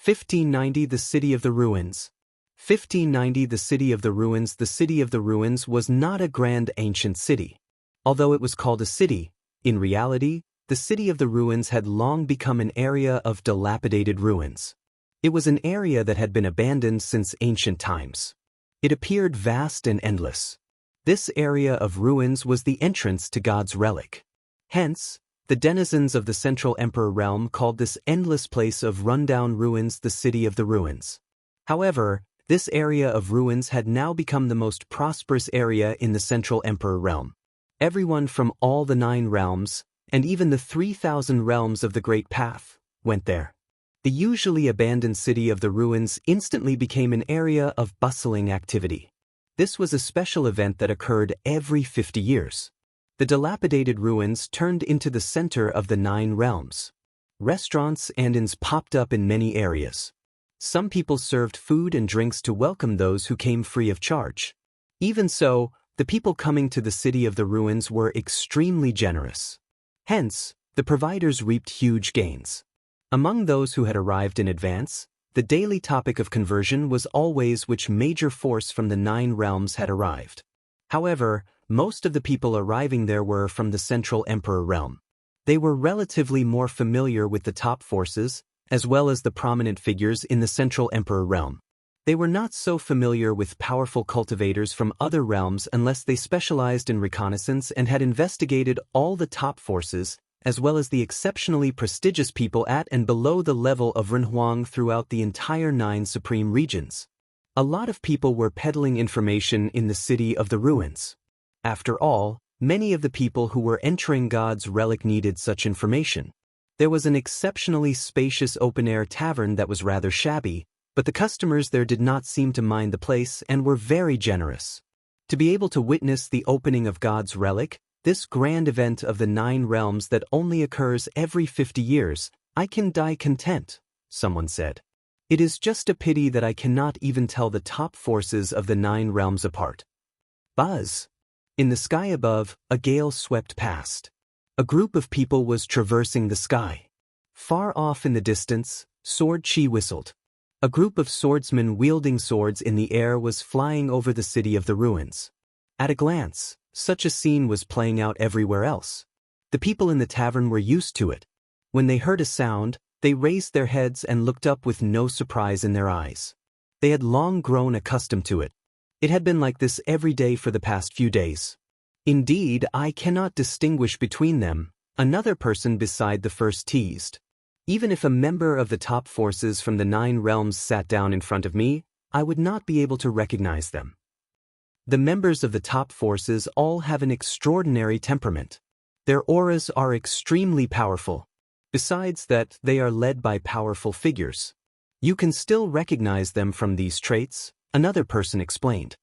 1590 The City of the Ruins. 1590 The City of the Ruins. The City of the Ruins was not a grand ancient city. Although it was called a city, in reality, the City of the Ruins had long become an area of dilapidated ruins. It was an area that had been abandoned since ancient times. It appeared vast and endless. This area of ruins was the entrance to God's relic. Hence, the denizens of the Central Emperor realm called this endless place of rundown ruins the City of the Ruins. However, this area of ruins had now become the most prosperous area in the Central Emperor realm. Everyone from all the 9 realms, and even the 3,000 realms of the Great Path, went there. The usually abandoned City of the Ruins instantly became an area of bustling activity. This was a special event that occurred every 50 years. The dilapidated ruins turned into the center of the 9 realms. Restaurants and inns popped up in many areas. Some people served food and drinks to welcome those who came free of charge. Even so, the people coming to the City of the Ruins were extremely generous. Hence, the providers reaped huge gains. Among those who had arrived in advance, the daily topic of conversion was always which major force from the 9 realms had arrived. However, most of the people arriving there were from the Central Emperor realm. They were relatively more familiar with the top forces, as well as the prominent figures in the Central Emperor realm. They were not so familiar with powerful cultivators from other realms unless they specialized in reconnaissance and had investigated all the top forces, as well as the exceptionally prestigious people at and below the level of Renhuang throughout the entire 9 supreme regions. A lot of people were peddling information in the City of the Ruins. After all, many of the people who were entering God's relic needed such information. There was an exceptionally spacious open-air tavern that was rather shabby, but the customers there did not seem to mind the place and were very generous. To be able to witness the opening of God's relic, this grand event of the 9 realms that only occurs every 50 years, I can die content, someone said. It is just a pity that I cannot even tell the top forces of the 9 realms apart. Buzz. In the sky above, a gale swept past. A group of people was traversing the sky. Far off in the distance, Sword Chi whistled. A group of swordsmen wielding swords in the air was flying over the City of the Ruins. At a glance, such a scene was playing out everywhere else. The people in the tavern were used to it. When they heard a sound, they raised their heads and looked up with no surprise in their eyes. They had long grown accustomed to it. It had been like this every day for the past few days. Indeed, I cannot distinguish between them, another person beside the first teased. Even if a member of the top forces from the 9 realms sat down in front of me, I would not be able to recognize them. The members of the top forces all have an extraordinary temperament. Their auras are extremely powerful. Besides that, they are led by powerful figures. You can still recognize them from these traits, another person explained.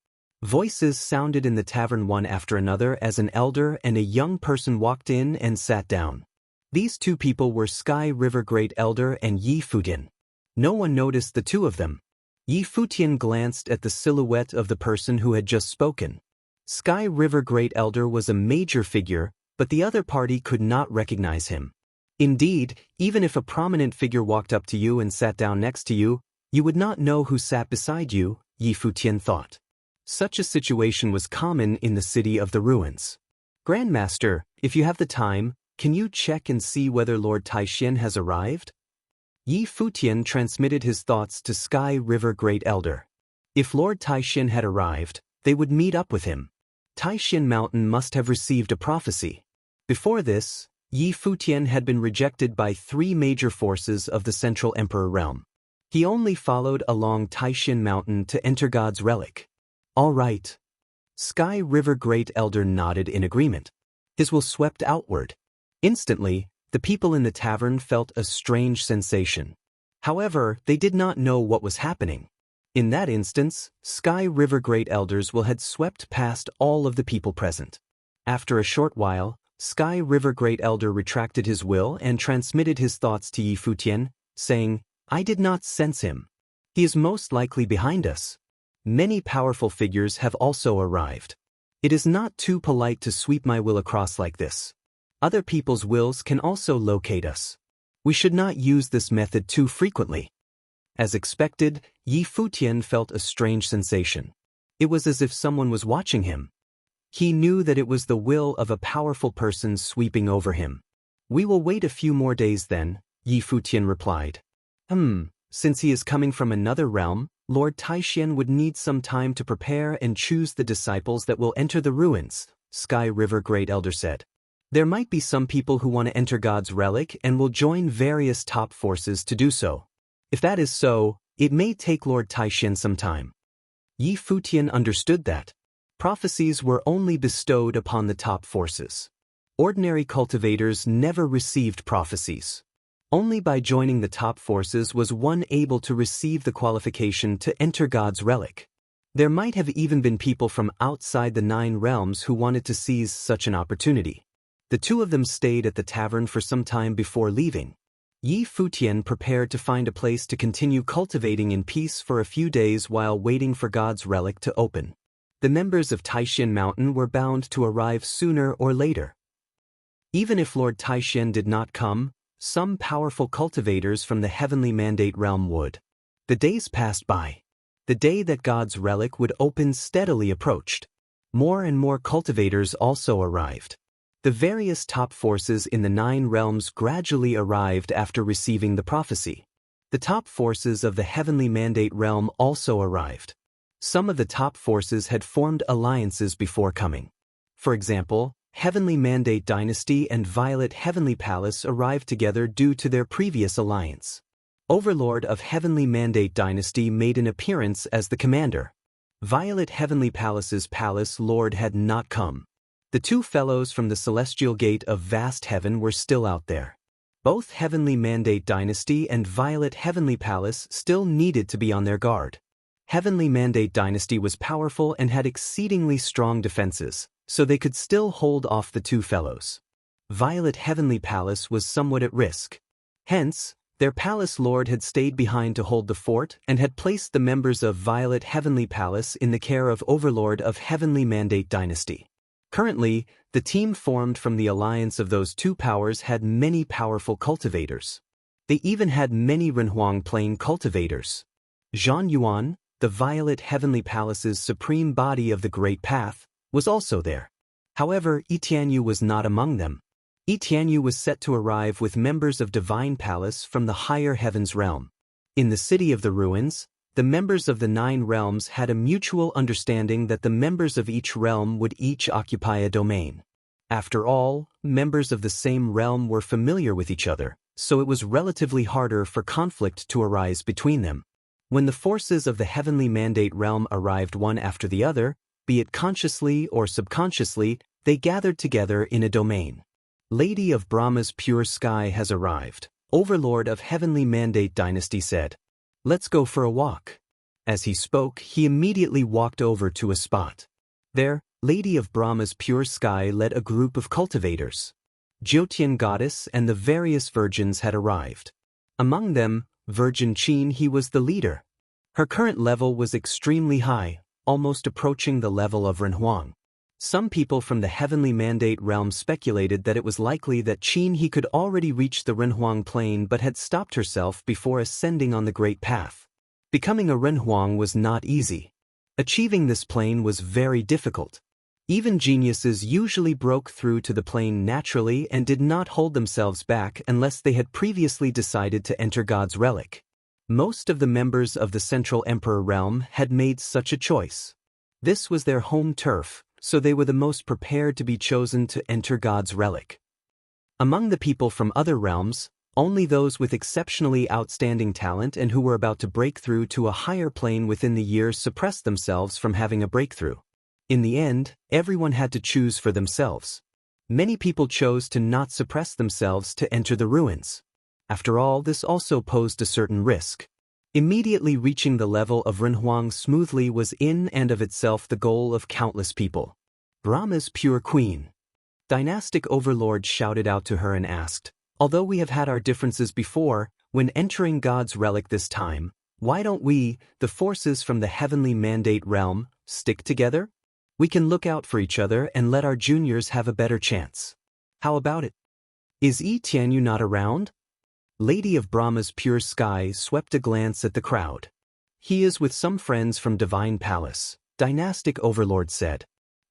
Voices sounded in the tavern one after another as an elder and a young person walked in and sat down. These 2 people were Sky River Great Elder and Yi Futian. No one noticed the 2 of them. Yi Futian glanced at the silhouette of the person who had just spoken. Sky River Great Elder was a major figure, but the other party could not recognize him. Indeed, even if a prominent figure walked up to you and sat down next to you, you would not know who sat beside you, Yi Futian thought. Such a situation was common in the City of the Ruins. Grandmaster, if you have the time, can you check and see whether Lord Taishin has arrived? Yi Futian transmitted his thoughts to Sky River Great Elder. If Lord Taishin had arrived, they would meet up with him. Taishin Mountain must have received a prophecy. Before this, Yi Futian had been rejected by 3 major forces of the Central Emperor realm. He only followed along Taishin Mountain to enter God's relic. All right. Sky River Great Elder nodded in agreement. His will swept outward. Instantly, the people in the tavern felt a strange sensation. However, they did not know what was happening. In that instance, Sky River Great Elders will had swept past all of the people present. After a short while, Sky River Great Elder retracted his will and transmitted his thoughts to Yi Futian, saying, I did not sense him. He is most likely behind us. Many powerful figures have also arrived. It is not too polite to sweep my will across like this. Other people's wills can also locate us. We should not use this method too frequently. As expected, Yi Futian felt a strange sensation. It was as if someone was watching him. He knew that it was the will of a powerful person sweeping over him. "We will wait a few more days then," Yi Futian replied. Since he is coming from another realm, Lord Taishan would need some time to prepare and choose the disciples that will enter the ruins, Sky River Great Elder said. There might be some people who want to enter God's relic and will join various top forces to do so. If that is so, it may take Lord Taishan some time. Yi Futian understood that. Prophecies were only bestowed upon the top forces. Ordinary cultivators never received prophecies. Only by joining the top forces was one able to receive the qualification to enter God's relic. There might have even been people from outside the 9 realms who wanted to seize such an opportunity. The two of them stayed at the tavern for some time before leaving. Yi Futian prepared to find a place to continue cultivating in peace for a few days while waiting for God's relic to open. The members of Taishan Mountain were bound to arrive sooner or later. Even if Lord Taishan did not come, some powerful cultivators from the heavenly mandate realm would. The days passed by. The day that God's relic would open steadily approached. More and more cultivators also arrived. The various top forces in the 9 realms gradually arrived after receiving the prophecy. The top forces of the heavenly mandate realm also arrived. Some of the top forces had formed alliances before coming. For example, Heavenly Mandate Dynasty and Violet Heavenly Palace arrived together due to their previous alliance. Overlord of Heavenly Mandate Dynasty made an appearance as the commander. Violet Heavenly Palace's palace lord had not come. The 2 fellows from the Celestial Gate of Vast Heaven were still out there. Both Heavenly Mandate Dynasty and Violet Heavenly Palace still needed to be on their guard. Heavenly Mandate Dynasty was powerful and had exceedingly strong defenses, so they could still hold off the 2 fellows. Violet Heavenly Palace was somewhat at risk. Hence, their palace lord had stayed behind to hold the fort and had placed the members of Violet Heavenly Palace in the care of Overlord of Heavenly Mandate Dynasty. Currently, the team formed from the alliance of those 2 powers had many powerful cultivators. They even had many Renhuang Plain cultivators. Zhan Yuan, the Violet Heavenly Palace's supreme body of the Great Path, was also there. However, Tianyu was not among them. Tianyu was set to arrive with members of Divine Palace from the higher heavens realm. In the City of the Ruins, the members of the 9 realms had a mutual understanding that the members of each realm would each occupy a domain. After all, members of the same realm were familiar with each other, so it was relatively harder for conflict to arise between them. When the forces of the Heavenly Mandate realm arrived one after the other, be it consciously or subconsciously, they gathered together in a domain. Lady of Brahma's pure sky has arrived, Overlord of Heavenly Mandate Dynasty said. Let's go for a walk. As he spoke, he immediately walked over to a spot. There, Lady of Brahma's pure sky led a group of cultivators. Jyotian Goddess and the various virgins had arrived. Among them, Virgin Qin he was the leader. Her current level was extremely high, almost approaching the level of Renhuang. Some people from the Heavenly Mandate realm speculated that it was likely that Qin he could already reach the Renhuang plane but had stopped herself before ascending on the Great Path. Becoming a Renhuang was not easy. Achieving this plane was very difficult. Even geniuses usually broke through to the plane naturally and did not hold themselves back unless they had previously decided to enter God's relic. Most of the members of the Central Emperor realm had made such a choice. This was their home turf, so they were the most prepared to be chosen to enter God's relic. Among the people from other realms, only those with exceptionally outstanding talent and who were about to break through to a higher plane within the year suppressed themselves from having a breakthrough. In the end, everyone had to choose for themselves. Many people chose to not suppress themselves to enter the ruins. After all, this also posed a certain risk. Immediately reaching the level of Renhuang smoothly was in and of itself the goal of countless people. Brahma's pure queen. Dynastic Overlord shouted out to her and asked, although we have had our differences before, when entering God's relic this time, why don't we, the forces from the Heavenly Mandate realm, stick together? We can look out for each other and let our juniors have a better chance. How about it? Is Tianyu not around? Lady of Brahma's pure sky swept a glance at the crowd. He is with some friends from Divine Palace, Dynastic Overlord said.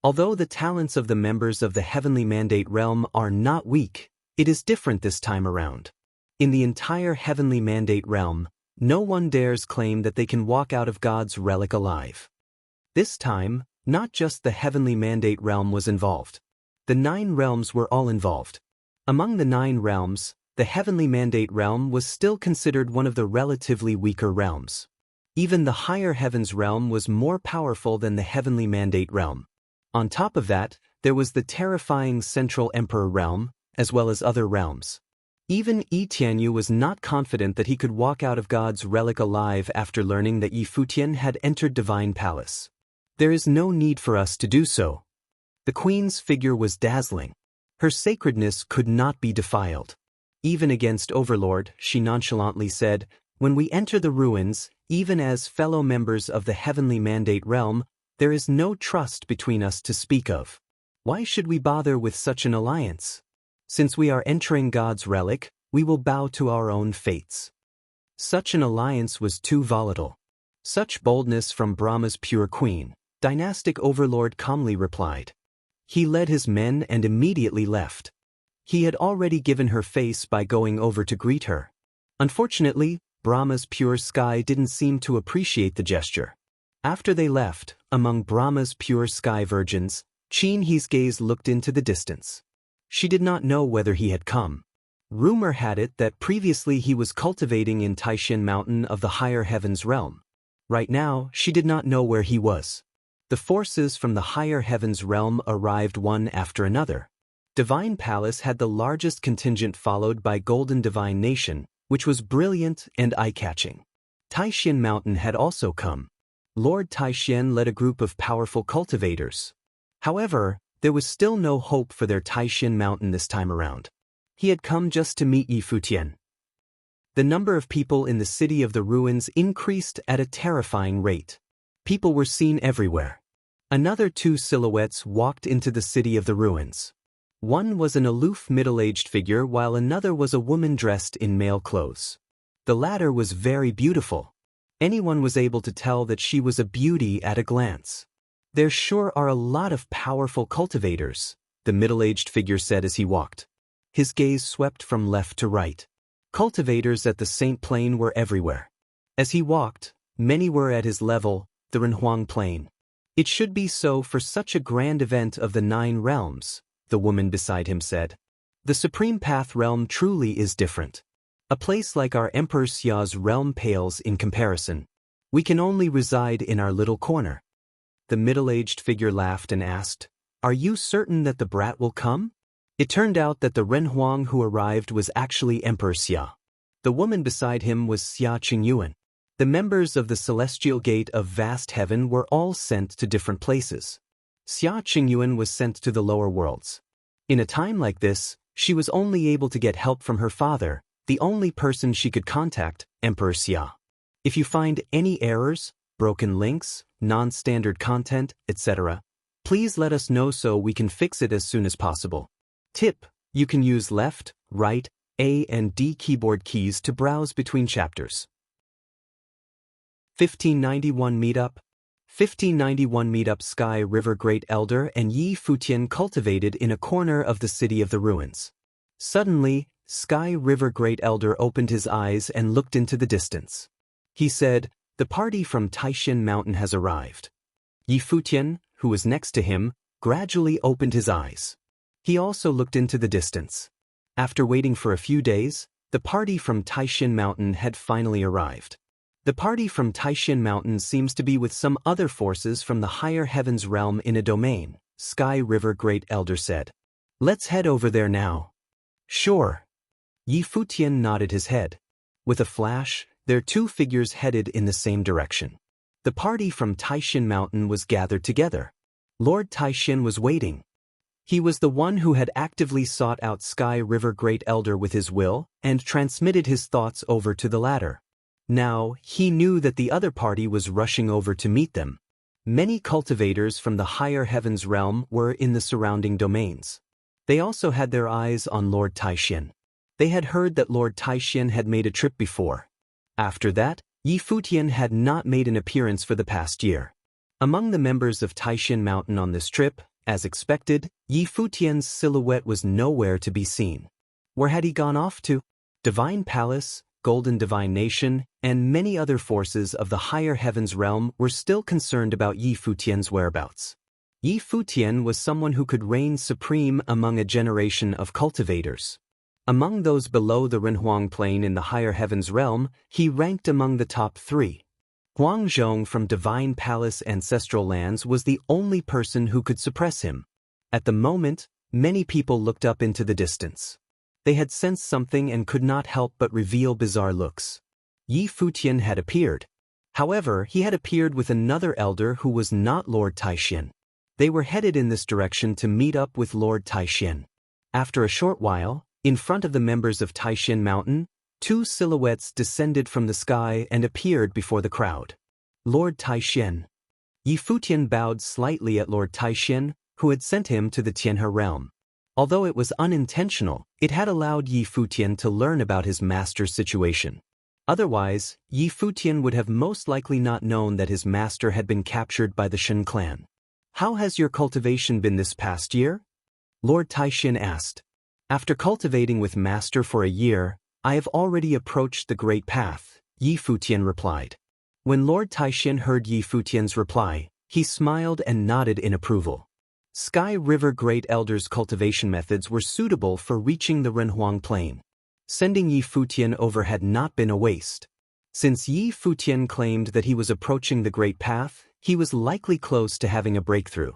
Although the talents of the members of the Heavenly Mandate realm are not weak, it is different this time around. In the entire Heavenly Mandate realm, no one dares claim that they can walk out of God's relic alive. This time, not just the Heavenly Mandate realm was involved. The 9 realms were all involved. Among the 9 realms, the Heavenly Mandate realm was still considered one of the relatively weaker realms. Even the higher heavens realm was more powerful than the Heavenly Mandate realm. On top of that, there was the terrifying Central Emperor realm, as well as other realms. Even Yi Tianyu was not confident that he could walk out of God's relic alive after learning that Yi Futian had entered Divine Palace. There is no need for us to do so. The queen's figure was dazzling. Her sacredness could not be defiled. Even against Overlord, she nonchalantly said, when we enter the ruins, even as fellow members of the Heavenly Mandate realm, there is no trust between us to speak of. Why should we bother with such an alliance? Since we are entering God's relic, we will bow to our own fates. Such an alliance was too volatile. Such boldness from Brahma's pure queen, Dynastic Overlord calmly replied. He led his men and immediately left. He had already given her face by going over to greet her. Unfortunately, Brahma's pure sky didn't seem to appreciate the gesture. After they left, among Brahma's pure sky virgins, Qin He's gaze looked into the distance. She did not know whether he had come. Rumor had it that previously he was cultivating in Taishan Mountain of the higher heavens realm. Right now, she did not know where he was. The forces from the higher heavens realm arrived one after another. Divine Palace had the largest contingent, followed by Golden Divine Nation, which was brilliant and eye-catching. Taishan Mountain had also come. Lord Taishan led a group of powerful cultivators. However, there was still no hope for their Taishan Mountain this time around. He had come just to meet Yi Futian. The number of people in the City of the Ruins increased at a terrifying rate. People were seen everywhere. Another 2 silhouettes walked into the City of the Ruins. One was an aloof middle-aged figure while another was a woman dressed in male clothes. The latter was very beautiful. Anyone was able to tell that she was a beauty at a glance. There sure are a lot of powerful cultivators, the middle-aged figure said as he walked. His gaze swept from left to right. Cultivators at the Saint Plain were everywhere. As he walked, many were at his level, the Renhuang Plain. It should be so for such a grand event of the 9 realms, the woman beside him said. The Supreme Path realm truly is different. A place like our Emperor Xia's realm pales in comparison. We can only reside in our little corner. The middle-aged figure laughed and asked, "Are you certain that the brat will come?" It turned out that the Renhuang who arrived was actually Emperor Xia. The woman beside him was Xia Qingyuan. The members of the Celestial Gate of Vast Heaven were all sent to different places. Xia Qingyuan was sent to the lower worlds. In a time like this, she was only able to get help from her father, the only person she could contact, Emperor Xia. If you find any errors, broken links, non-standard content, etc., please let us know so we can fix it as soon as possible. Tip: you can use left, right, A and D keyboard keys to browse between chapters. 1591 Meetup. 1591 Meetup. Sky River Great Elder and Yi Futian cultivated in a corner of the City of the Ruins. Suddenly, Sky River Great Elder opened his eyes and looked into the distance. He said, "The party from Taishan Mountain has arrived." Yi Futian, who was next to him, gradually opened his eyes. He also looked into the distance. After waiting for a few days, the party from Taishan Mountain had finally arrived. The party from Taishan Mountain seems to be with some other forces from the higher heavens realm in a domain, Sky River Great Elder said. "Let's head over there now." "Sure." Yi Futian nodded his head. With a flash, their 2 figures headed in the same direction. The party from Taishan Mountain was gathered together. Lord Taishan was waiting. He was the one who had actively sought out Sky River Great Elder with his will and transmitted his thoughts over to the latter. Now, he knew that the other party was rushing over to meet them. Many cultivators from the higher heavens realm were in the surrounding domains. They also had their eyes on Lord Taishan. They had heard that Lord Taishin had made a trip before. After that, Yi Futian had not made an appearance for the past year. Among the members of Taishin Mountain on this trip, as expected, Yi Futian's silhouette was nowhere to be seen. Where had he gone off to? Divine Palace, Golden Divine Nation, and many other forces of the higher heavens realm were still concerned about Yi Futian's whereabouts. Yi Futian was someone who could reign supreme among a generation of cultivators. Among those below the Renhuang Plain in the higher heavens realm, he ranked among the top 3. Huang Zhong from Divine Palace Ancestral Lands was the only person who could suppress him. At the moment, many people looked up into the distance. They had sensed something and could not help but reveal bizarre looks. Yi Futian had appeared. However, he had appeared with another elder who was not Lord Taishin. They were headed in this direction to meet up with Lord Taishin. After a short while, in front of the members of Taishin Mountain, 2 silhouettes descended from the sky and appeared before the crowd. Lord Taishin. Yi Futian bowed slightly at Lord Taishin, who had sent him to the Tianhe realm. Although it was unintentional, it had allowed Yi Futian to learn about his master's situation. Otherwise, Yi Futian would have most likely not known that his master had been captured by the Shen clan. "How has your cultivation been this past year?" Lord Taishin asked. "After cultivating with master for a year, I have already approached the Great Path," Yi Futian replied. When Lord Taishin heard Yi Futian's reply, he smiled and nodded in approval. Sky River Great Elder's cultivation methods were suitable for reaching the Renhuang Plain. Sending Yi Futian over had not been a waste. Since Yi Futian claimed that he was approaching the Great Path, he was likely close to having a breakthrough.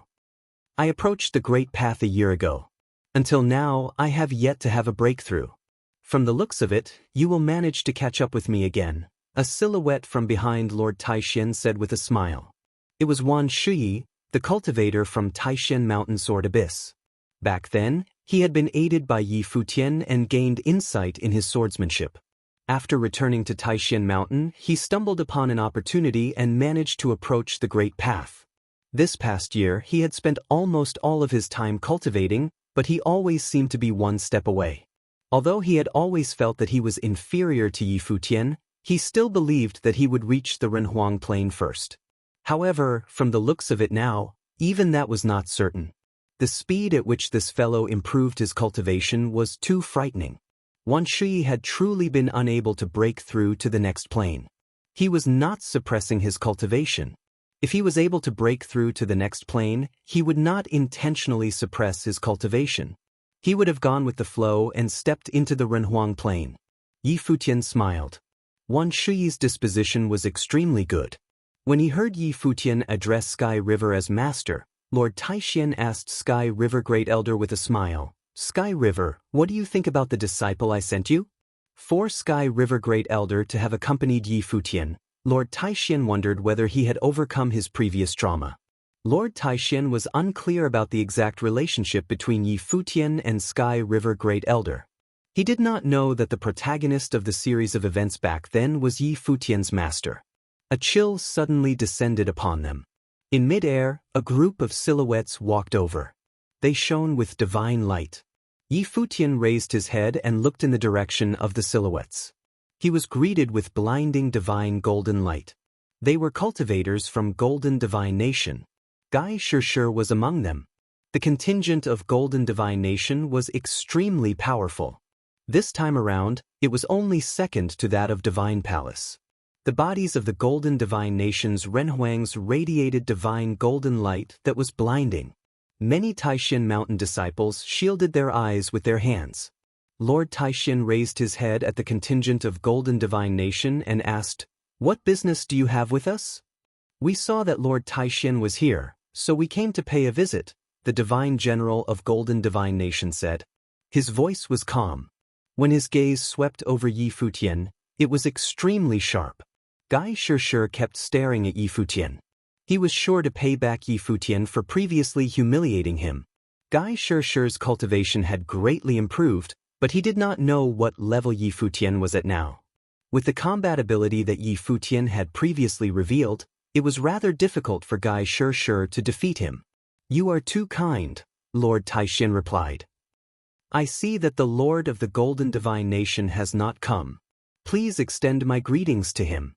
"I approached the Great Path a year ago. Until now, I have yet to have a breakthrough. From the looks of it, you will manage to catch up with me again," a silhouette from behind Lord Taishin said with a smile. It was Wan Shuyi, the cultivator from Taishin Mountain Sword Abyss. Back then, he had been aided by Yi Futian and gained insight in his swordsmanship. After returning to Taishin Mountain, he stumbled upon an opportunity and managed to approach the Great Path. This past year, he had spent almost all of his time cultivating, but he always seemed to be one step away. Although he had always felt that he was inferior to Yi Futian, he still believed that he would reach the Renhuang Plain first. However, from the looks of it now, even that was not certain. The speed at which this fellow improved his cultivation was too frightening. Wan Shui had truly been unable to break through to the next plane. He was not suppressing his cultivation. If he was able to break through to the next plane, he would not intentionally suppress his cultivation. He would have gone with the flow and stepped into the Renhuang Plain. Yi Futian smiled. Wan Shui's disposition was extremely good. When he heard Yi Futian address Sky River as master, Lord Taishin asked Sky River Great Elder with a smile, "Sky River, what do you think about the disciple I sent you?" For Sky River Great Elder to have accompanied Yi Futian, Lord Taishin wondered whether he had overcome his previous trauma. Lord Taishin was unclear about the exact relationship between Yi Futian and Sky River Great Elder. He did not know that the protagonist of the series of events back then was Yi Futian's master. A chill suddenly descended upon them. In mid-air, a group of silhouettes walked over. They shone with divine light. Yi Futian raised his head and looked in the direction of the silhouettes. He was greeted with blinding divine golden light. They were cultivators from Golden Divine Nation. Gai Shishir was among them. The contingent of Golden Divine Nation was extremely powerful. This time around, it was only second to that of Divine Palace. The bodies of the Golden Divine Nation's Renhuangs radiated divine golden light that was blinding. Many Taishin Mountain disciples shielded their eyes with their hands. Lord Taishin raised his head at the contingent of Golden Divine Nation and asked, "What business do you have with us?" "We saw that Lord Taishin was here, so we came to pay a visit," the Divine General of Golden Divine Nation said. His voice was calm. When his gaze swept over Yi Futian, it was extremely sharp. Gai Shishir kept staring at Yi Futian. He was sure to pay back Yi Futian for previously humiliating him. Gai Shishir's cultivation had greatly improved, but he did not know what level Yi Futian was at now. With the combat ability that Yi Futian had previously revealed, it was rather difficult for Gai Shishir to defeat him. "You are too kind," Lord Taishin replied. I see that the Lord of the Golden Divine Nation has not come. Please extend my greetings to him."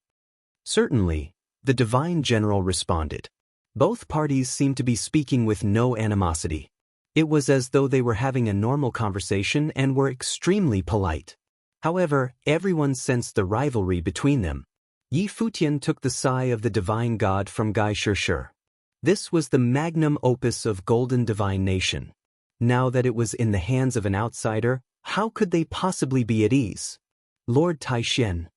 "Certainly," the Divine General responded. Both parties seemed to be speaking with no animosity. It was as though they were having a normal conversation and were extremely polite. However, everyone sensed the rivalry between them. Yi Futian took the sigh of the divine god from Gai Shirshir. This was the magnum opus of Golden Divine Nation. Now that it was in the hands of an outsider, how could they possibly be at ease? "Lord Taishen."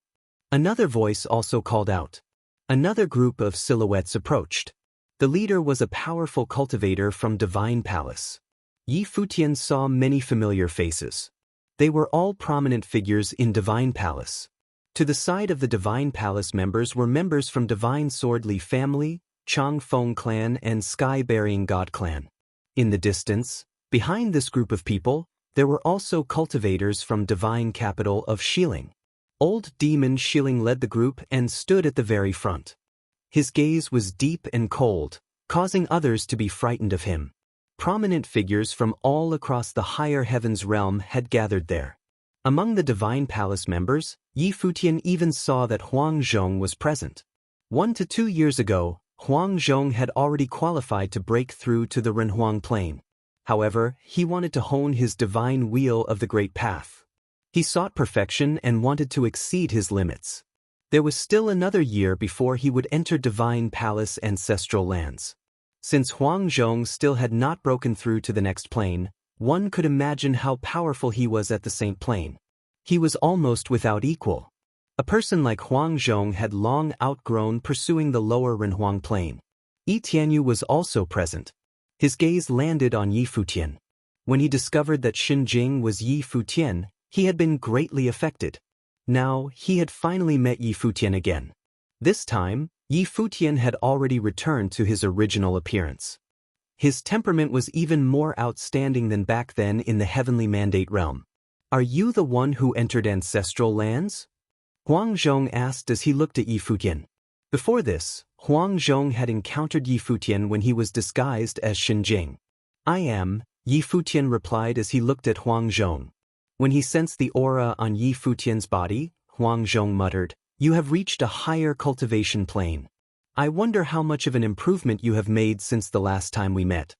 Another voice also called out. Another group of silhouettes approached. The leader was a powerful cultivator from Divine Palace. Yi Futian saw many familiar faces. They were all prominent figures in Divine Palace. To the side of the Divine Palace members were members from Divine Sword Li family, Chang Feng clan and Sky Burying God clan. In the distance, behind this group of people, there were also cultivators from Divine Capital of Shiling. Old Demon Shiling led the group and stood at the very front. His gaze was deep and cold, causing others to be frightened of him. Prominent figures from all across the higher heavens realm had gathered there. Among the Divine Palace members, Yi Futian even saw that Huang Zhong was present. 1 to 2 years ago, Huang Zhong had already qualified to break through to the Renhuang Plain. However, he wanted to hone his divine wheel of the Great Path. He sought perfection and wanted to exceed his limits. There was still another year before he would enter Divine Palace ancestral lands. Since Huang Zhong still had not broken through to the next plane, one could imagine how powerful he was at the Saint Plane. He was almost without equal. A person like Huang Zhong had long outgrown pursuing the lower Renhuang Plane. Yi Tianyu was also present. His gaze landed on Yi Futian. When he discovered that Xinjing was Yi Futian, he had been greatly affected. Now, he had finally met Yi Futian again. This time, Yi Futian had already returned to his original appearance. His temperament was even more outstanding than back then in the Heavenly Mandate realm. "Are you the one who entered ancestral lands?" Huang Zhong asked as he looked at Yi Futian. Before this, Huang Zhong had encountered Yi Futian when he was disguised as Xinjing. "I am," Yi Futian replied as he looked at Huang Zhong. When he sensed the aura on Yi Futian's body, Huang Zhong muttered, "You have reached a higher cultivation plane. I wonder how much of an improvement you have made since the last time we met."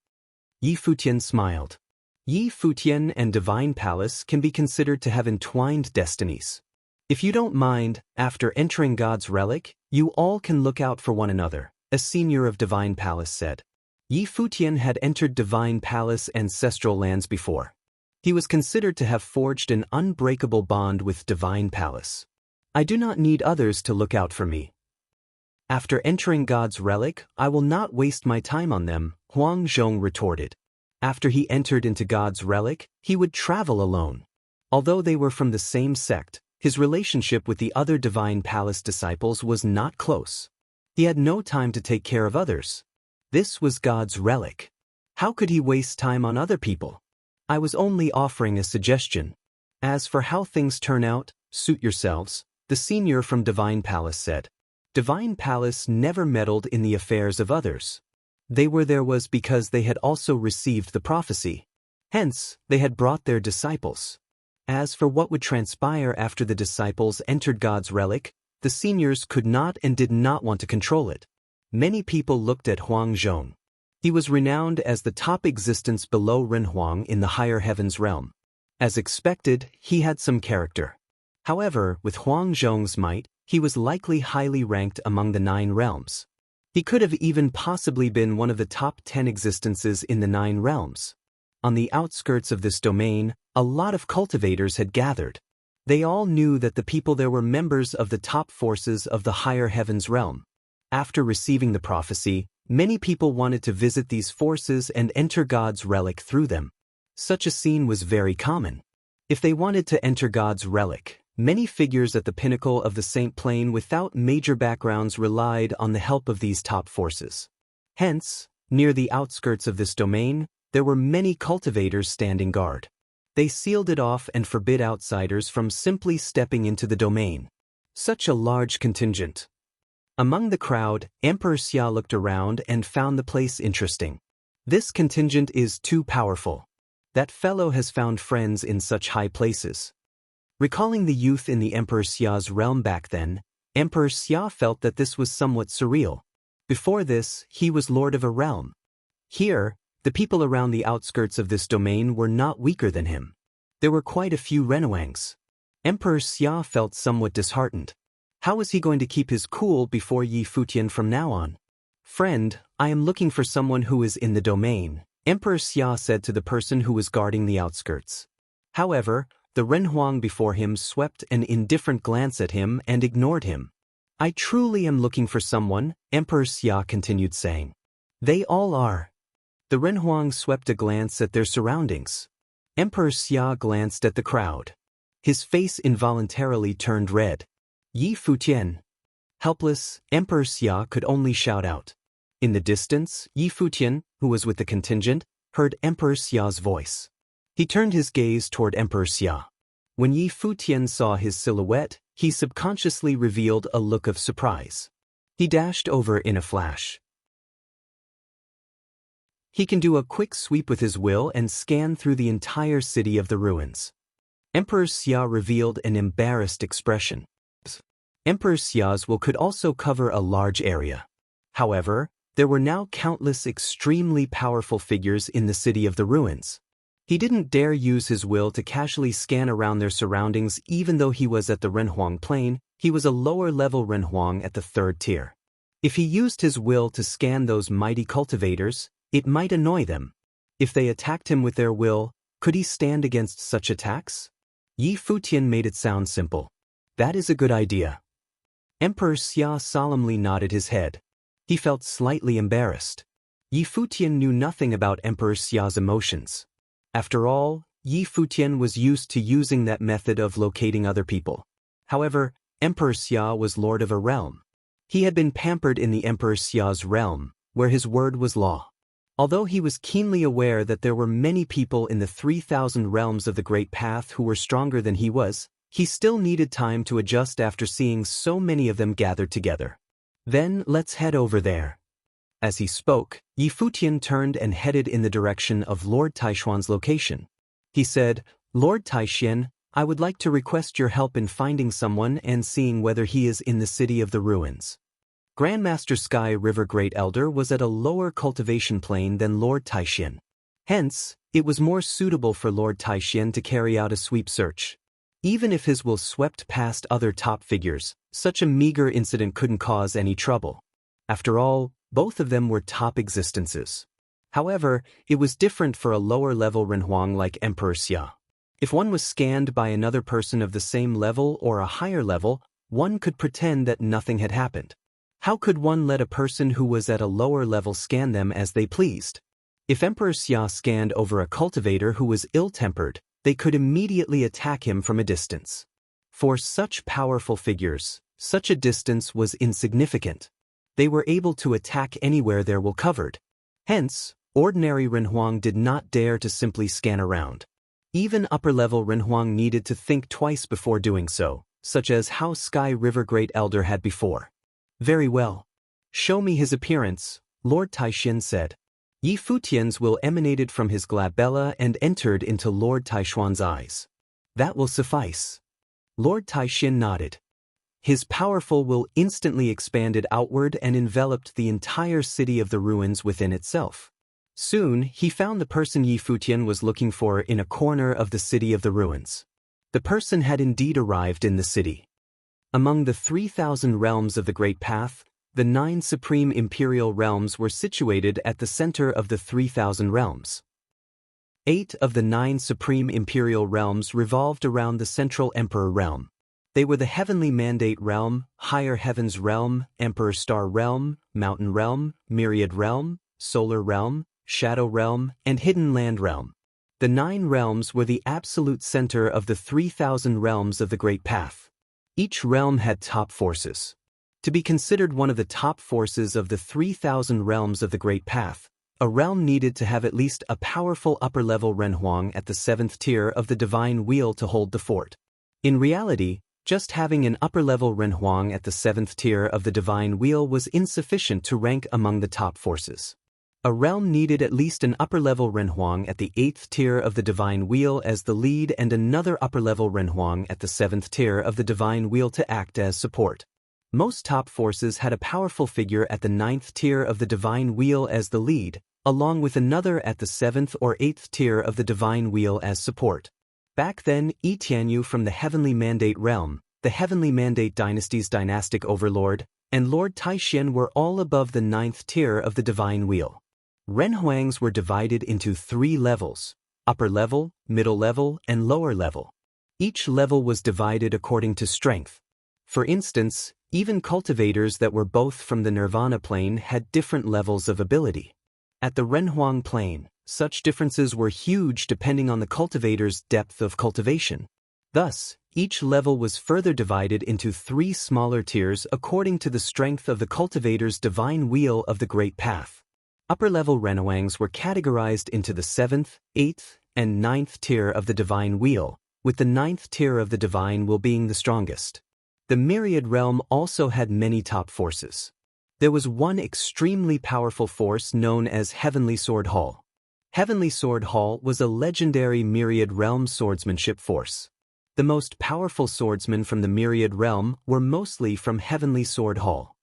Yi Futian smiled. Yi Futian and Divine Palace can be considered to have entwined destinies. "If you don't mind, after entering God's relic, you all can look out for one another," a senior of Divine Palace said. Yi Futian had entered Divine Palace ancestral lands before. He was considered to have forged an unbreakable bond with Divine Palace. "I do not need others to look out for me. After entering God's relic, I will not waste my time on them," Huang Zhong retorted. After he entered into God's relic, he would travel alone. Although they were from the same sect, his relationship with the other Divine Palace disciples was not close. He had no time to take care of others. This was God's relic. How could he waste time on other people? "I was only offering a suggestion. As for how things turn out, suit yourselves," the senior from Divine Palace said. Divine Palace never meddled in the affairs of others. They were there was because they had also received the prophecy. Hence, they had brought their disciples. As for what would transpire after the disciples entered God's relic, the seniors could not and did not want to control it. Many people looked at Huang Zhong. He was renowned as the top existence below Renhuang in the higher heavens realm. As expected, he had some character. However, with Huang Zhong's might, he was likely highly ranked among the 9 realms. He could have even possibly been one of the top 10 existences in the 9 realms. On the outskirts of this domain, a lot of cultivators had gathered. They all knew that the people there were members of the top forces of the higher heavens realm. After receiving the prophecy, many people wanted to visit these forces and enter God's relic through them. Such a scene was very common. If they wanted to enter God's relic, many figures at the pinnacle of the Saint Plane without major backgrounds relied on the help of these top forces. Hence, near the outskirts of this domain, there were many cultivators standing guard. They sealed it off and forbid outsiders from simply stepping into the domain. Such a large contingent. Among the crowd, Emperor Xia looked around and found the place interesting. This contingent is too powerful. That fellow has found friends in such high places. Recalling the youth in the Emperor Xia's realm back then, Emperor Xia felt that this was somewhat surreal. Before this, he was lord of a realm. Here, the people around the outskirts of this domain were not weaker than him. There were quite a few Renhuangs. Emperor Xia felt somewhat disheartened. How was he going to keep his cool before Yi Futian from now on? Friend, I am looking for someone who is in the domain, Emperor Xia said to the person who was guarding the outskirts. However, the Renhuang before him swept an indifferent glance at him and ignored him. I truly am looking for someone, Emperor Xia continued saying. They all are. The Renhuang swept a glance at their surroundings. Emperor Xia glanced at the crowd. His face involuntarily turned red. Yi Futian. Helpless, Emperor Xia could only shout out. In the distance, Yi Futian, who was with the contingent, heard Emperor Xia's voice. He turned his gaze toward Emperor Xia. When Yi Futian saw his silhouette, he subconsciously revealed a look of surprise. He dashed over in a flash. He can do a quick sweep with his will and scan through the entire city of the ruins. Emperor Xia revealed an embarrassed expression. Emperor Xia's will could also cover a large area. However, there were now countless extremely powerful figures in the city of the ruins. He didn't dare use his will to casually scan around their surroundings even though he was at the Renhuang plane. He was a lower-level Renhuang at the 3rd tier. If he used his will to scan those mighty cultivators, it might annoy them. If they attacked him with their will, could he stand against such attacks? Yi Futian made it sound simple. That is a good idea. Emperor Xia solemnly nodded his head. He felt slightly embarrassed. Yi Futian knew nothing about Emperor Xia's emotions. After all, Yi Futian was used to using that method of locating other people. However, Emperor Xia was lord of a realm. He had been pampered in the Emperor Xia's realm, where his word was law. Although he was keenly aware that there were many people in the 3,000 realms of the Great Path who were stronger than he was, he still needed time to adjust after seeing so many of them gathered together. Then let's head over there. As he spoke, Yi Futian turned and headed in the direction of Lord Taishuan's location. He said, Lord Taishuan, I would like to request your help in finding someone and seeing whether he is in the city of the ruins. Grandmaster Sky River Great Elder was at a lower cultivation plane than Lord Taishuan. Hence, it was more suitable for Lord Taishuan to carry out a sweep search. Even if his will swept past other top figures, such a meager incident couldn't cause any trouble. After all, both of them were top existences. However, it was different for a lower-level Renhuang like Emperor Xia. If one was scanned by another person of the same level or a higher level, one could pretend that nothing had happened. How could one let a person who was at a lower level scan them as they pleased? If Emperor Xia scanned over a cultivator who was ill-tempered, they could immediately attack him from a distance. For such powerful figures, such a distance was insignificant. They were able to attack anywhere their will covered. Hence, ordinary Renhuang did not dare to simply scan around. Even upper-level Renhuang needed to think twice before doing so, such as how Sky River Great Elder had before. Very well. Show me his appearance, Lord Taishuan said. Yi Futian's will emanated from his glabella and entered into Lord Taishuan's eyes. That will suffice. Lord Taishuan nodded. His powerful will instantly expanded outward and enveloped the entire city of the ruins within itself. Soon, he found the person Yi Futian was looking for in a corner of the city of the ruins. The person had indeed arrived in the city. Among the 3,000 realms of the Great Path, the 9 supreme imperial realms were situated at the center of the 3,000 realms. 8 of the 9 supreme imperial realms revolved around the central emperor realm. They were the Heavenly Mandate Realm, Higher Heavens Realm, Emperor Star Realm, Mountain Realm, Myriad Realm, Solar Realm, Shadow Realm, and Hidden Land Realm. The 9 realms were the absolute center of the 3,000 realms of the Great Path. Each realm had top forces. To be considered one of the top forces of the 3,000 realms of the Great Path, a realm needed to have at least a powerful upper-level Renhuang at the 7th tier of the Divine Wheel to hold the fort. In reality, just having an upper-level Renhuang at the 7th tier of the Divine Wheel was insufficient to rank among the top forces. A realm needed at least an upper-level Renhuang at the 8th tier of the Divine Wheel as the lead and another upper-level Renhuang at the 7th tier of the Divine Wheel to act as support. Most top forces had a powerful figure at the 9th tier of the Divine Wheel as the lead, along with another at the 7th or 8th tier of the Divine Wheel as support. Back then, Yi Tianyu from the Heavenly Mandate realm, the Heavenly Mandate dynasty's dynastic overlord, and Lord Taishen were all above the 9th tier of the Divine Wheel. Renhuangs were divided into 3 levels: upper level, middle level, and lower level. Each level was divided according to strength. For instance, even cultivators that were both from the Nirvana plane had different levels of ability. At the Renhuang plane, such differences were huge depending on the cultivator's depth of cultivation. Thus, each level was further divided into 3 smaller tiers according to the strength of the cultivator's divine wheel of the Great Path. Upper-level Renhuangs were categorized into the 7th, 8th, and 9th tier of the divine wheel, with the 9th tier of the divine wheel being the strongest. The Myriad realm also had many top forces. There was one extremely powerful force known as Heavenly Sword Hall. Heavenly Sword Hall was a legendary Myriad realm swordsmanship force. The most powerful swordsmen from the Myriad realm were mostly from Heavenly Sword Hall.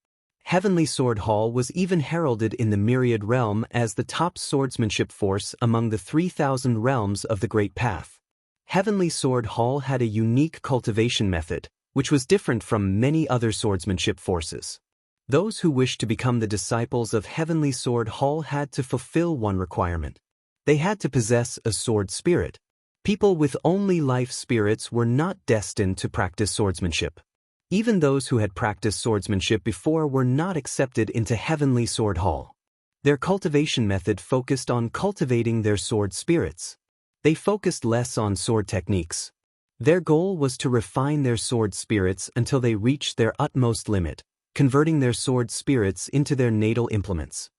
Heavenly Sword Hall was even heralded in the Myriad realm as the top swordsmanship force among the 3,000 realms of the Great Path. Heavenly Sword Hall had a unique cultivation method, which was different from many other swordsmanship forces. Those who wished to become the disciples of Heavenly Sword Hall had to fulfill one requirement. They had to possess a sword spirit. People with only life spirits were not destined to practice swordsmanship. Even those who had practiced swordsmanship before were not accepted into Heavenly Sword Hall. Their cultivation method focused on cultivating their sword spirits. They focused less on sword techniques. Their goal was to refine their sword spirits until they reached their utmost limit, converting their sword spirits into their natal implements.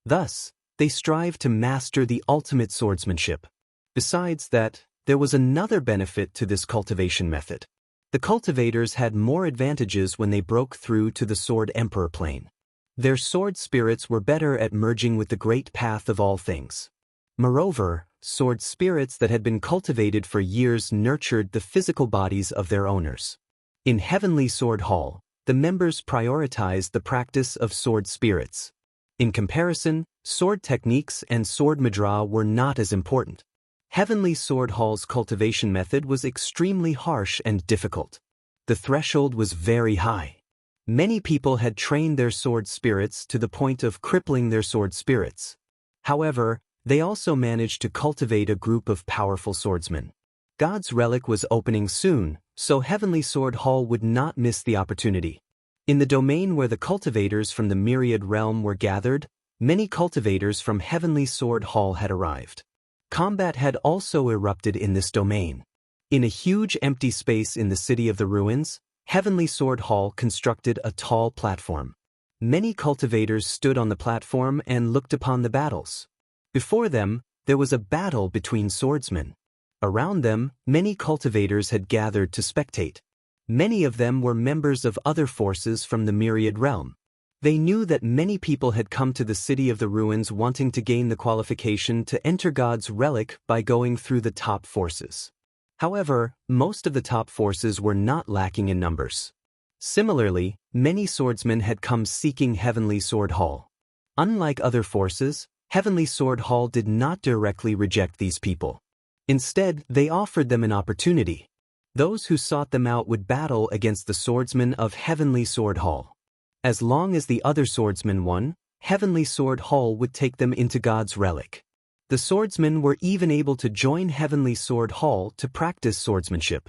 Thus, they strived to master the ultimate swordsmanship. Besides that, there was another benefit to this cultivation method. The cultivators had more advantages when they broke through to the Sword Emperor plane. Their sword spirits were better at merging with the great path of all things. Moreover, sword spirits that had been cultivated for years nurtured the physical bodies of their owners. In Heavenly Sword Hall, the members prioritized the practice of sword spirits. In comparison, sword techniques and sword madra were not as important. Heavenly Sword Hall's cultivation method was extremely harsh and difficult. The threshold was very high. Many people had trained their sword spirits to the point of crippling their sword spirits. However, they also managed to cultivate a group of powerful swordsmen. God's relic was opening soon, so Heavenly Sword Hall would not miss the opportunity. In the domain where the cultivators from the Myriad realm were gathered, many cultivators from Heavenly Sword Hall had arrived. Combat had also erupted in this domain. In a huge empty space in the City of the Ruins, Heavenly Sword Hall constructed a tall platform. Many cultivators stood on the platform and looked upon the battles. Before them, there was a battle between swordsmen. Around them, many cultivators had gathered to spectate. Many of them were members of other forces from the Myriad realm. They knew that many people had come to the City of the Ruins wanting to gain the qualification to enter God's relic by going through the top forces. However, most of the top forces were not lacking in numbers. Similarly, many swordsmen had come seeking Heavenly Sword Hall. Unlike other forces, Heavenly Sword Hall did not directly reject these people. Instead, they offered them an opportunity. Those who sought them out would battle against the swordsmen of Heavenly Sword Hall. As long as the other swordsmen won, Heavenly Sword Hall would take them into God's relic. The swordsmen were even able to join Heavenly Sword Hall to practice swordsmanship.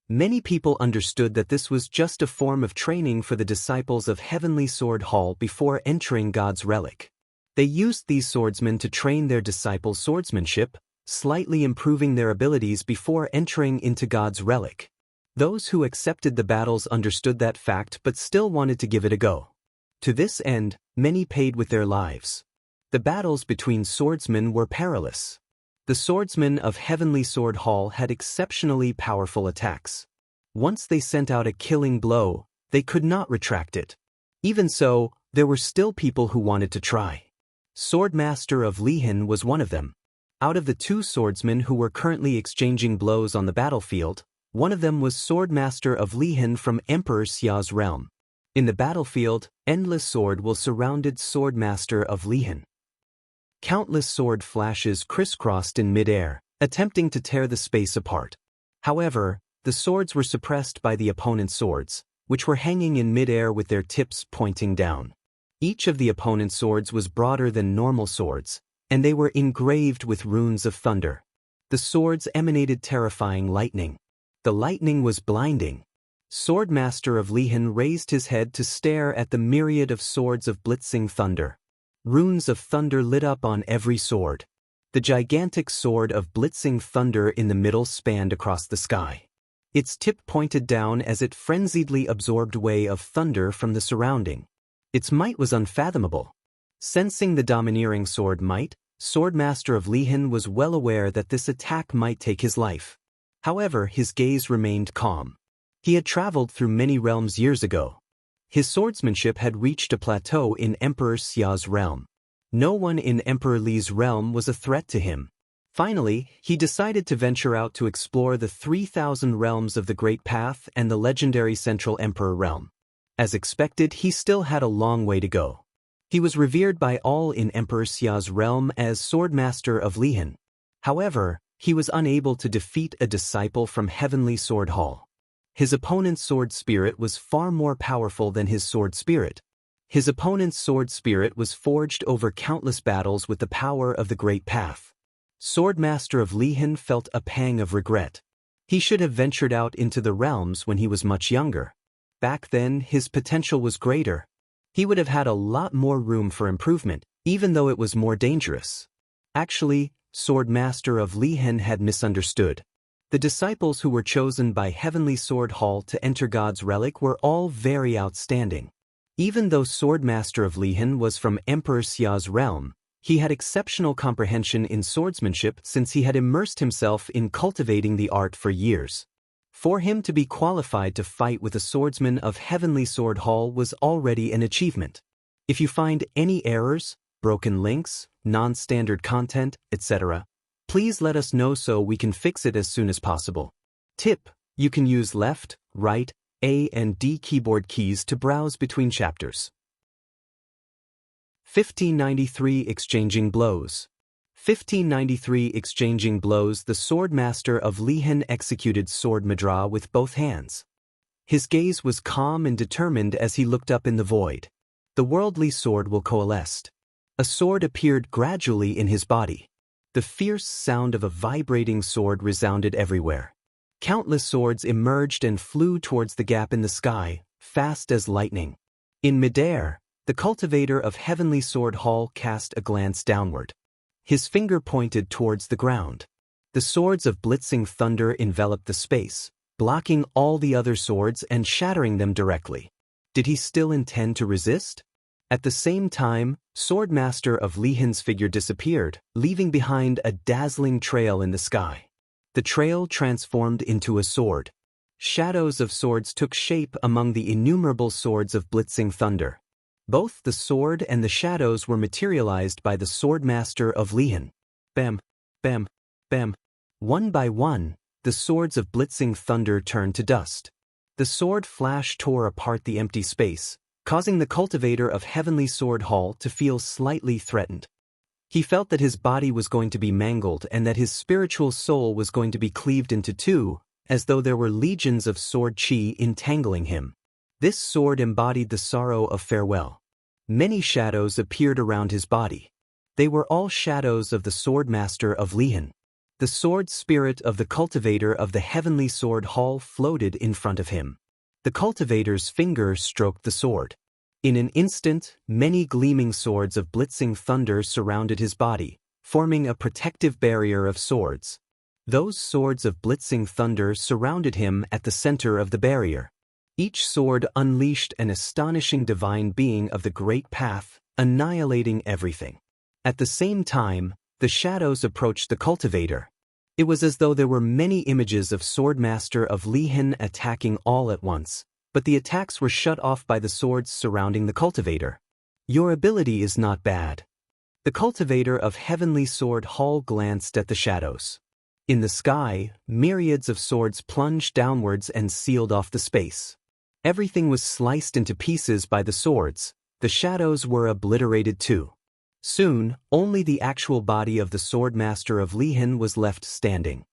Many people understood that this was just a form of training for the disciples of Heavenly Sword Hall before entering God's relic. They used these swordsmen to train their disciples' swordsmanship, slightly improving their abilities before entering into God's relic. Those who accepted the battles understood that fact but still wanted to give it a go. To this end, many paid with their lives. The battles between swordsmen were perilous. The swordsmen of Heavenly Sword Hall had exceptionally powerful attacks. Once they sent out a killing blow, they could not retract it. Even so, there were still people who wanted to try. Swordmaster of Lihan was one of them. Out of the two swordsmen who were currently exchanging blows on the battlefield, one of them was Swordmaster of Lihan from Emperor Xia's realm. In the battlefield, endless sword will surrounded Swordmaster of Lihan. Countless sword flashes crisscrossed in midair, attempting to tear the space apart. However, the swords were suppressed by the opponent's swords, which were hanging in midair with their tips pointing down. Each of the opponent's swords was broader than normal swords, and they were engraved with runes of thunder. The swords emanated terrifying lightning. The lightning was blinding. Swordmaster of Lihan raised his head to stare at the myriad of swords of blitzing thunder. Runes of thunder lit up on every sword. The gigantic sword of blitzing thunder in the middle spanned across the sky. Its tip pointed down as it frenziedly absorbed way of thunder from the surrounding. Its might was unfathomable. Sensing the domineering sword might, Swordmaster of Lihan was well aware that this attack might take his life. However, his gaze remained calm. He had traveled through many realms years ago. His swordsmanship had reached a plateau in Emperor Xia's realm. No one in Emperor Li's realm was a threat to him. Finally, he decided to venture out to explore the 3,000 realms of the Great Path and the legendary Central Emperor realm. As expected, he still had a long way to go. He was revered by all in Emperor Xia's realm as Swordmaster of Lihan. However, he was unable to defeat a disciple from Heavenly Sword Hall. His opponent's sword spirit was far more powerful than his sword spirit. His opponent's sword spirit was forged over countless battles with the power of the Great Path. Swordmaster of Lihan felt a pang of regret. He should have ventured out into the realms when he was much younger. Back then, his potential was greater. He would have had a lot more room for improvement, even though it was more dangerous. Actually, Swordmaster of Lihan had misunderstood. The disciples who were chosen by Heavenly Sword Hall to enter God's relic were all very outstanding. Even though Swordmaster of Lihan was from Emperor Xia's realm, he had exceptional comprehension in swordsmanship since he had immersed himself in cultivating the art for years. For him to be qualified to fight with a swordsman of Heavenly Sword Hall was already an achievement. If you find any errors, broken links, non-standard content, etc., please let us know so we can fix it as soon as possible. Tip: you can use left, right, A and D keyboard keys to browse between chapters. 1593 Exchanging Blows. 1593 Exchanging Blows. The Swordmaster of Lihan executed Sword Madra with both hands. His gaze was calm and determined as he looked up in the void. The worldly sword will coalesce. A sword appeared gradually in his body. The fierce sound of a vibrating sword resounded everywhere. Countless swords emerged and flew towards the gap in the sky, fast as lightning. In midair, the cultivator of Heavenly Sword Hall cast a glance downward. His finger pointed towards the ground. The swords of blitzing thunder enveloped the space, blocking all the other swords and shattering them directly. Did he still intend to resist? At the same time, Swordmaster of Lihan's figure disappeared, leaving behind a dazzling trail in the sky. The trail transformed into a sword. Shadows of swords took shape among the innumerable swords of blitzing thunder. Both the sword and the shadows were materialized by the Swordmaster of Lihan. Bam, bam, bam. One by one, the swords of blitzing thunder turned to dust. The sword flash tore apart the empty space, causing the cultivator of Heavenly Sword Hall to feel slightly threatened. He felt that his body was going to be mangled and that his spiritual soul was going to be cleaved into two, as though there were legions of sword chi entangling him. This sword embodied the sorrow of farewell. Many shadows appeared around his body. They were all shadows of the Swordmaster of Lihan. The sword spirit of the cultivator of the Heavenly Sword Hall floated in front of him. The cultivator's finger stroked the sword. In an instant, many gleaming swords of blitzing thunder surrounded his body, forming a protective barrier of swords. Those swords of blitzing thunder surrounded him at the center of the barrier. Each sword unleashed an astonishing divine being of the Great Path, annihilating everything. At the same time, the shadows approached the cultivator. It was as though there were many images of Swordmaster of Lihan attacking all at once, but the attacks were shut off by the swords surrounding the cultivator. Your ability is not bad. The cultivator of Heavenly Sword Hall glanced at the shadows. In the sky, myriads of swords plunged downwards and sealed off the space. Everything was sliced into pieces by the swords. The shadows were obliterated too. Soon, only the actual body of the sword master of Lihan was left standing.